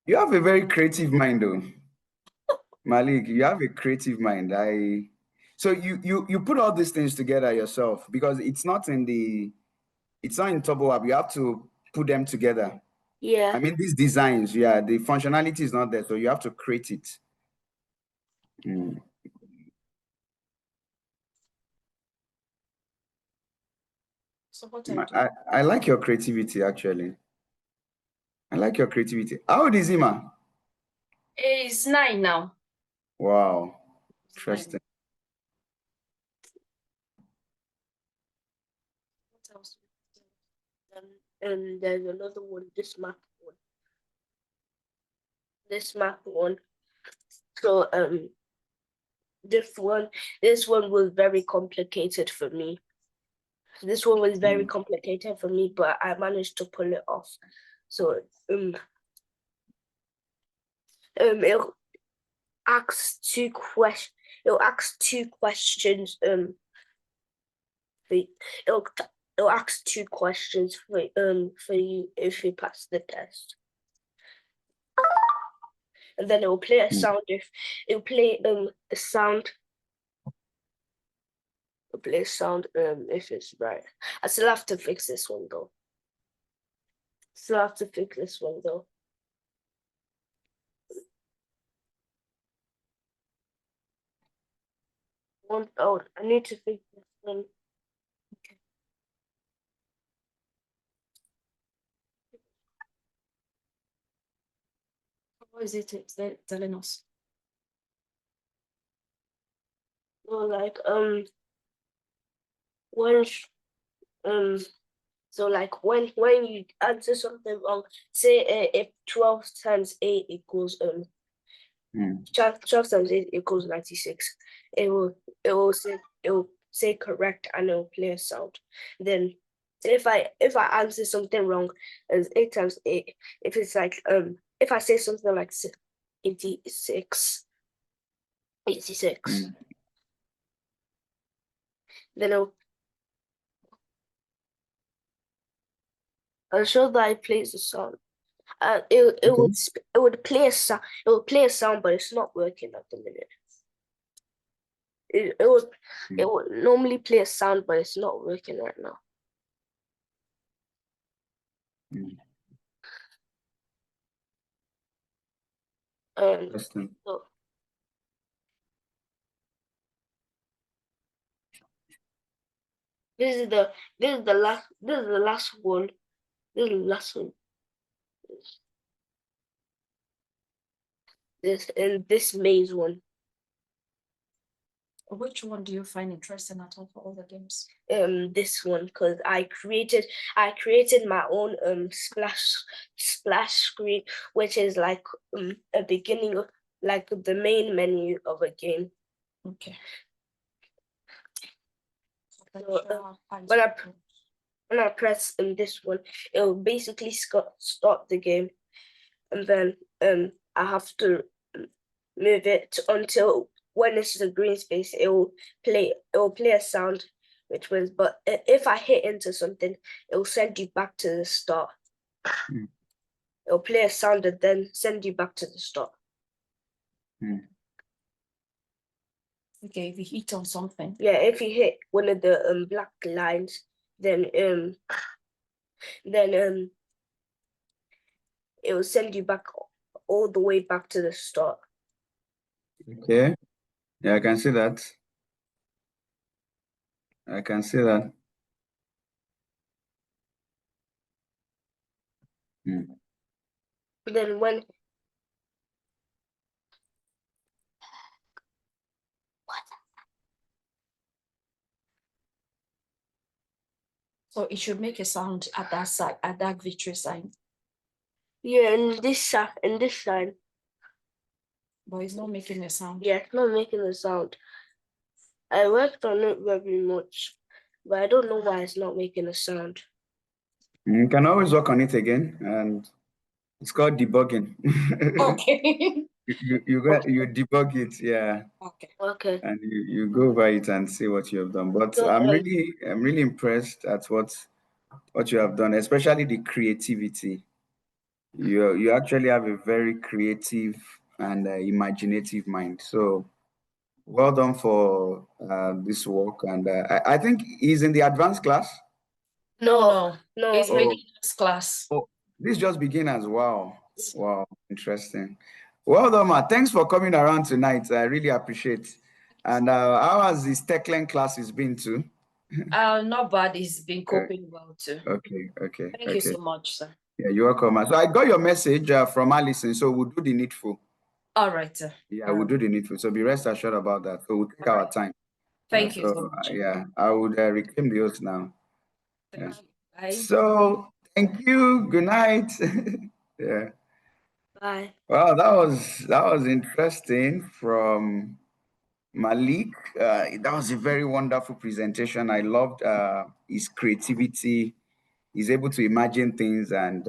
You have a very creative mind, though. Malik, you have a creative mind. So you put all these things together yourself, because it's not in Turbo App. You have to put them together. Yeah. I mean, these designs, yeah, the functionality is not there, so you have to create it. So what I like your creativity, actually. I like your creativity. How old is Ima? It's 9 now. Wow. Interesting. What else? And there's another one, this math one. So this one was very complicated for me. This one was very complicated for me, but I managed to pull it off. So it asks two questions. It'll ask two questions. it'll ask 2 questions for you if you pass the test. And then it will play a sound if it'll play a sound. It'll play a sound if it's right. I still have to fix this one though. Oh, I need to fix this one. Okay. What is it telling us? Well, like when so like when you answer something wrong, say if 12 times 8 equals 12 times 8 equals 96, it will say correct and it will play a sound. Then if I answer something wrong as 8 times 8, if it's like if I say something like 86, then I'll show that it plays the sound. It would play a sound. It will play a sound, but it's not working at the minute. It would normally play a sound, but it's not working right now. So, this is the last one. This maze one. Which one do you find interesting at all for all the games? This one, because I created my own splash screen, which is like a beginning of like the main menu of a game. Okay. So, when I press this one, it will basically start the game, and then I have to move it until when it's the green space, it will play a sound, which was, but if I hit into something, it will send you back to the start. It will play a sound and then send you back to the start. Okay, if you hit on something. Yeah, if you hit one of the black lines, then it will send you back all the way back to the start. Okay. Yeah, I can see that. I can see that. Then when So it should make a sound at that side, at that victory sign. Yeah, in this sign. But it's not making a sound. Yeah, it's not making a sound. I worked on it very much, but I don't know why it's not making a sound. You can always work on it again, and it's called debugging. Okay. you debug it, yeah. Okay. And you go over it and see what you have done. But So, I'm really impressed at what you have done, especially the creativity. You actually have a very creative and imaginative mind. So well done for this work. And I think he's in the advanced class. No. It's Oh. beginner's class. Oh, this just beginners. Wow. Wow. Interesting. Well done, Ma. Thanks for coming around tonight. I really appreciate. And how has this Techland classes been too? Not bad. He's been coping well too. Okay. Thank you so much, sir. Yeah, you're welcome. So I got your message from Alison. So we'll do the needful. All right, sir. Yeah, we'll do the needful. So be rest assured about that. So we'll take our time. Thank you so much. Yeah, I would reclaim the oath now. Yeah. Bye. So thank you. Good night. Yeah. Bye. Well, that was interesting from Malik. That was a very wonderful presentation. I loved his creativity. He's able to imagine things and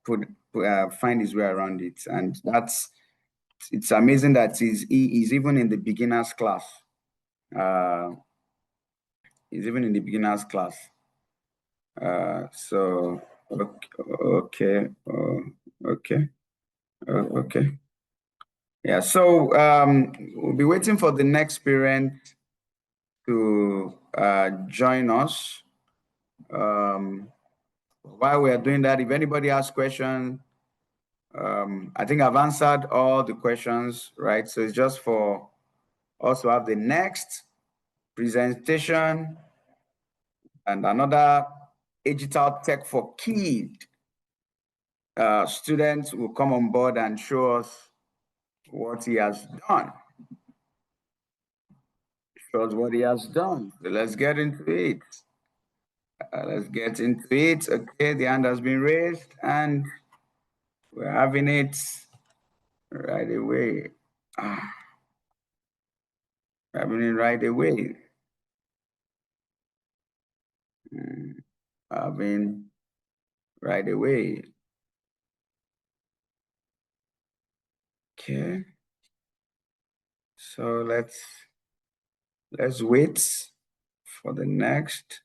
find his way around it. And it's amazing that he's even in the beginners class. He's even in the beginners class. So okay, okay, okay. Yeah. So we'll be waiting for the next parent to join us. While we are doing that, if anybody has questions, I think I've answered all the questions, right? So it's just for us to have the next presentation and another digital tech for kids. Students will come on board and show us what he has done. Show us what he has done. So let's get into it. Let's get into it. Okay, the hand has been raised and we're having it right away. Having it right away. Having right away. Okay. So let's wait for the next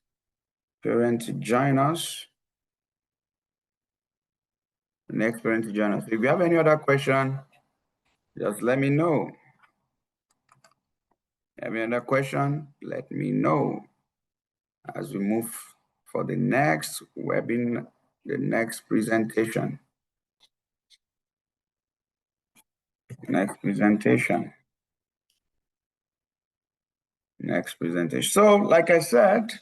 parent to join us. The next parent to join us. If you have any other question, just let me know. Have any other question? Let me know as we move for the next webinar, the next presentation. Next presentation. Next presentation. So, like I said,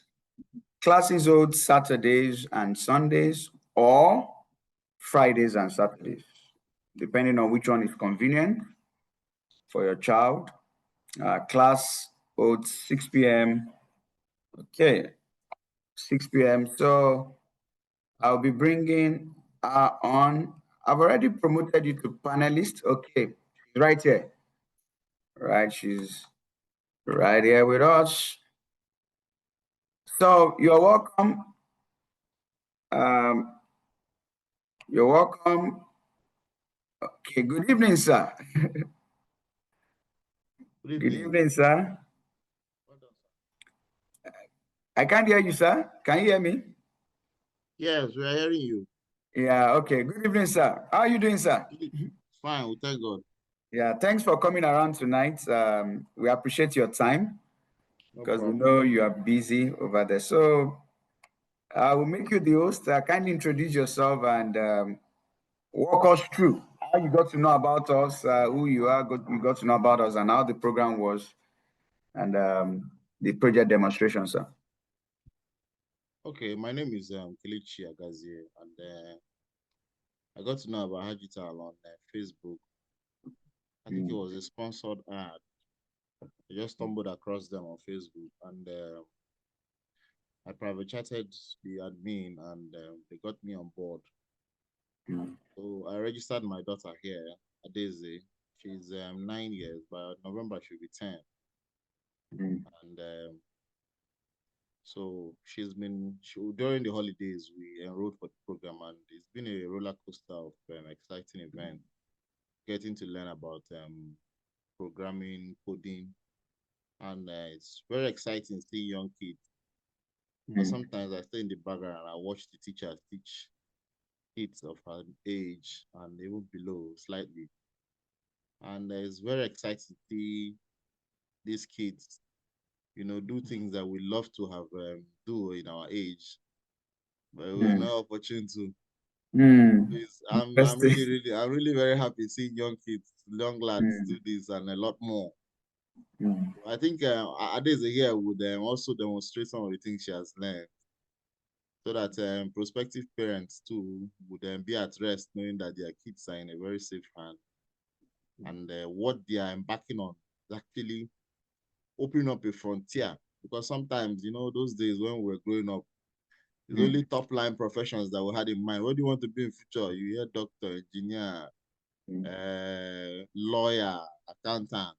classes hold Saturdays and Sundays or Fridays and Saturdays, depending on which one is convenient for your child. Class holds 6 p.m. Okay, 6 p.m. So I'll be bringing on. I've already promoted you to panelist. Okay, she's right here. Right, she's right here with us. So you're welcome. You're welcome. Okay, good evening, sir. Good evening, sir. I can't hear you, sir. Can you hear me? Yes, we are hearing you. Yeah, okay. Good evening, sir. How are you doing, sir? Fine, we thank God. Yeah, thanks for coming around tonight. We appreciate your time because we problem. know you are busy over there. So I will make you the host. Kindly introduce yourself and walk us through how you got to know about us, who you are, you got to know about us, and how the program was, and the project demonstration, sir. Okay, my name is Kelechi Agazie, and I got to know about Hagital on Facebook. I think it was a sponsored ad. I just stumbled across them on Facebook, and I private chatted the admin, and they got me on board. So I registered my daughter here, Adeze. She's 9 years. By November, she'll be 10. And so during the holidays, we enrolled for the program, and it's been a roller coaster of exciting event. Getting to learn about programming, coding, and it's very exciting seeing young kids. But sometimes I stay in the background and I watch the teachers teach kids of her age and even below slightly. And it's very exciting to see these kids, do things that we love to have do in our age, but we were not opportune to. I'm really very happy seeing young kids, young lads do this and a lot more. I think Adeze here would also demonstrate some of the things she has learned, so that prospective parents too would be at rest knowing that their kids are in a very safe hand, and what they are embarking on is actually opening up a frontier. Because sometimes, those days when we were growing up, it's only top line professions that we had in mind. What do you want to be in future? You hear doctor, engineer, lawyer, accountant.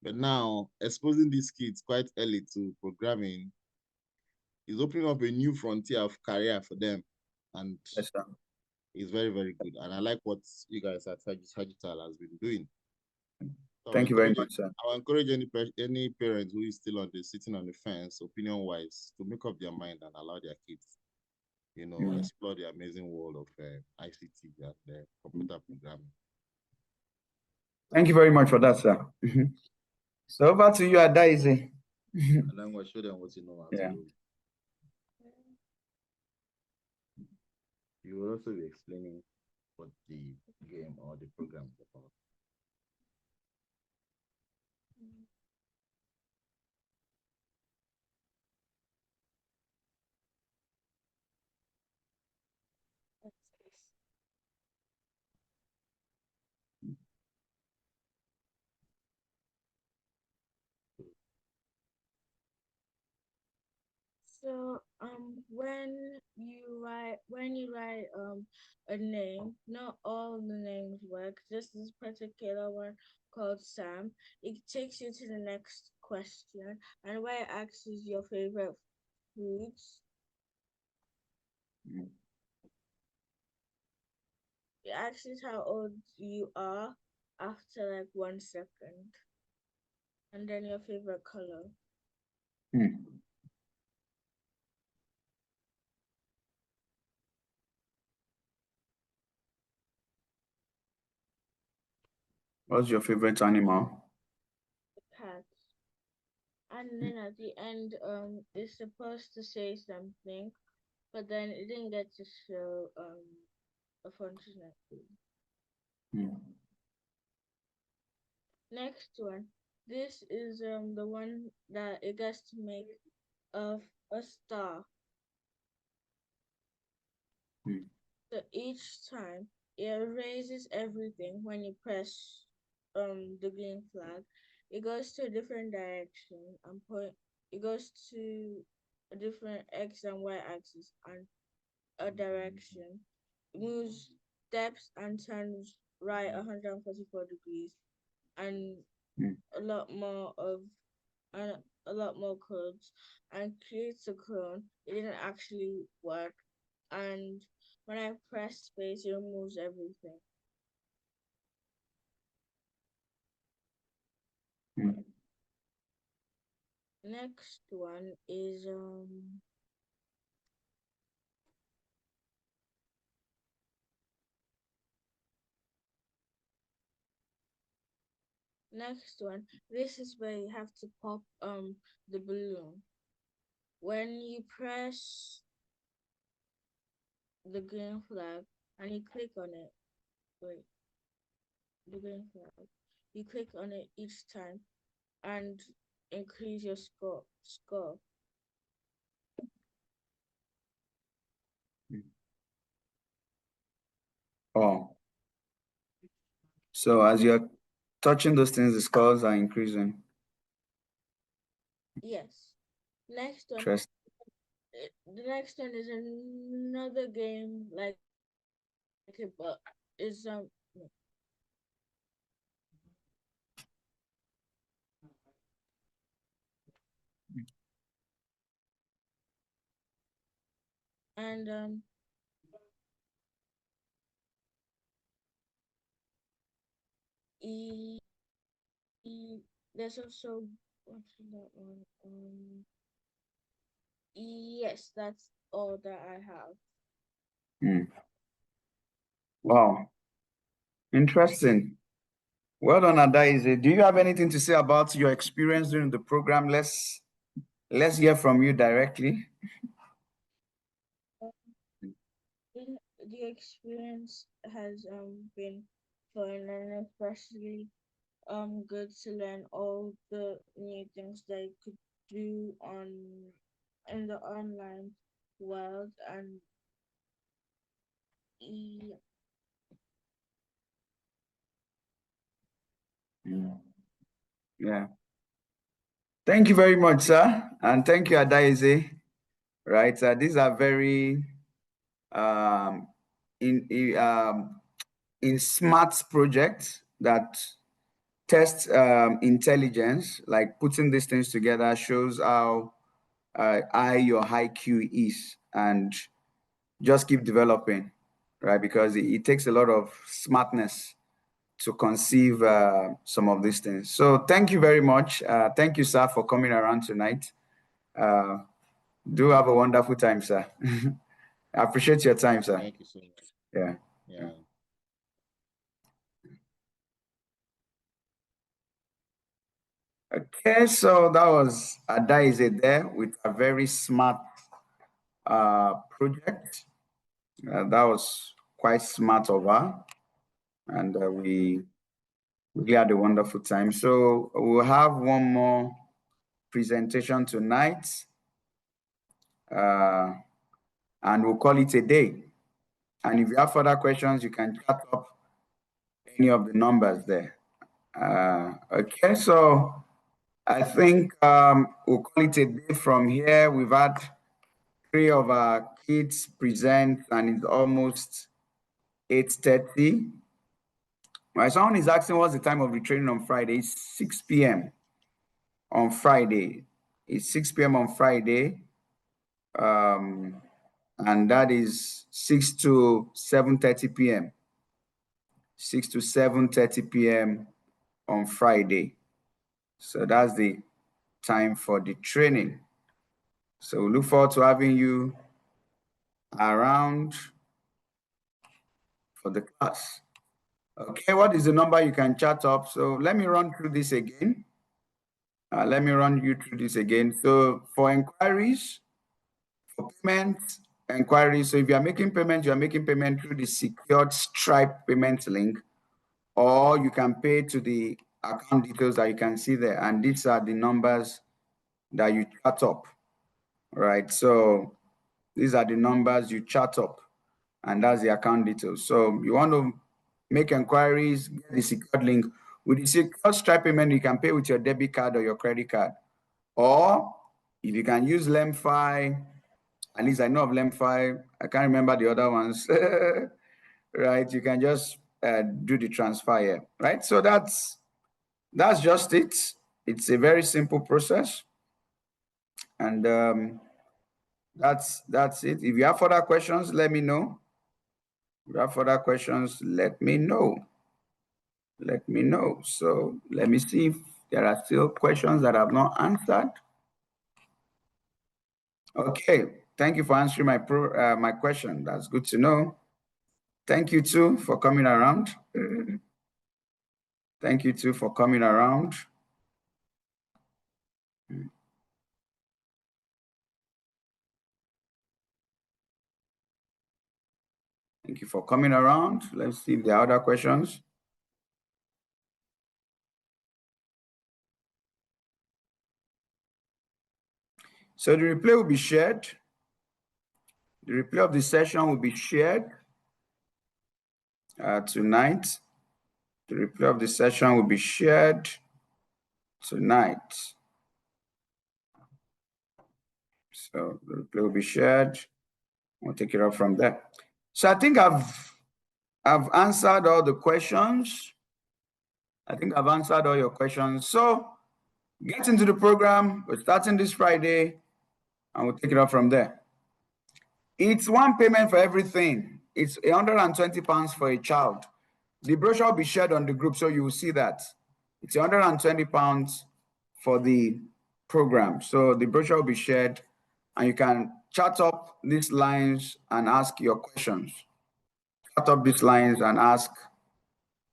But now, exposing these kids quite early to programming is opening up a new frontier of career for them. And it's very, very good. And I like what you guys at Sagital has been doing. So Thank you very much, sir. I encourage any parent who is still sitting on the fence, opinion-wise, to make up their mind and allow their kids. you know, explore the amazing world of ICT and computer programming. Thank you very much for that, sir. So over to you, Adaeze. And then we'll show them what you know how to do. You will also be explaining what the game or the program is about. So when you write a name, not all the names work. Just this particular one called Sam. It takes you to the next question, and where it asks you your favorite foods. It asks you how old you are after like 1 second, and then your favorite color. What's your favorite animal? Cat. And then at the end, it's supposed to say something, but then it didn't get to show, unfortunately. Next one. This is the one that it gets to make of a star. So each time it erases everything when you press the green flag. It goes to a different direction and it goes to a different X and Y axis and a direction. It moves steps and turns right 144 degrees and a lot more codes and creates a clone. It didn't actually work, and when I press space, it removes everything. Next one is next one. This is where you have to pop the balloon. When you press the green flag and you click on it, the green flag, you click on it each time and increase your score. Oh. So as you're touching those things, the scores are increasing. Yes. Next one. The next one is another game like it, but it's and there's also what's that one? Yes, that's all that I have. Wow. Interesting. Well done, Adaeze. Do you have anything to say about your experience during the program? Let's hear from you directly. The experience has been fun and especially good to learn all the new things that you could do in the online world and Yeah. Thank you very much, sir. And thank you, Adaeze. Right. These are very in smart projects that test intelligence, like putting these things together shows how high your IQ is, and just keep developing, right? Because it takes a lot of smartness to conceive some of these things. So thank you very much. Thank you, sir, for coming around tonight. Do have a wonderful time, sir. I appreciate your time, sir. Thank you so much. Yeah. Yeah. Okay, so that was Adaize there with a very smart project. That was quite smart of her, and we had a wonderful time. So we'll have one more presentation tonight, and we'll call it a day. And if you have further questions, you can chat up any of the numbers there. Okay, so I think we'll call it a day from here. We've had 3 of our kids present, and it's almost 8:30. My son is asking what's the time of the training on Friday. It's 6 p.m. on Friday. It's 6 p.m. on Friday. And that is 6 to 7:30 p.m. 6 to 7:30 p.m. on Friday. So that's the time for the training. So we look forward to having you around for the class. Okay, what is the number you can chat up? So let me run through this again. Let me run you through this again. So for inquiries, for payments, inquiries, so if you are making payment, you are making payment through the secured Stripe payment link, or you can pay to the account details that you can see there. And these are the numbers that you chat up, right? So these are the numbers you chat up, and that's the account details. So you want to make inquiries, get the secured link. With the secured Stripe payment, you can pay with your debit card or your credit card. Or if you can use Lemfi, at least I know of Lemfi, I can't remember the other ones, right? You can just do the transfer here, right? So that's just it. It's a very simple process. And that's it. If you have further questions, let me know. If you have further questions, let me know. Let me know. So let me see if there are still questions that I've not answered. Okay, thank you for answering my question. That's good to know. Thank you too for coming around. Thank you too for coming around. Thank you for coming around. Let's see if there are other questions. So the replay will be shared. The replay of the session will be shared tonight. The replay of the session will be shared tonight. So the replay will be shared. We'll take it up from there. So I think I've answered all the questions. I think I've answered all your questions. So get into the program. We're starting this Friday, and we'll take it up from there. It's one payment for everything. It's £120 for a child. The brochure will be shared on the group, so you will see that. It's £120 for the program. So the brochure will be shared, and you can chat up these lines and ask your questions. Chat up these lines and ask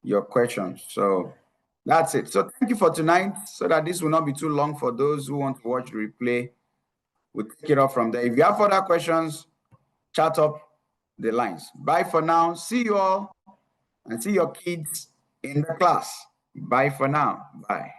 your questions. So that's it. So thank you for tonight, so that this will not be too long for those who want to watch the replay. We'll take it off from there. If you have further questions, chat up the lines. Bye for now. See you all, and see your kids in the class. Bye for now. Bye.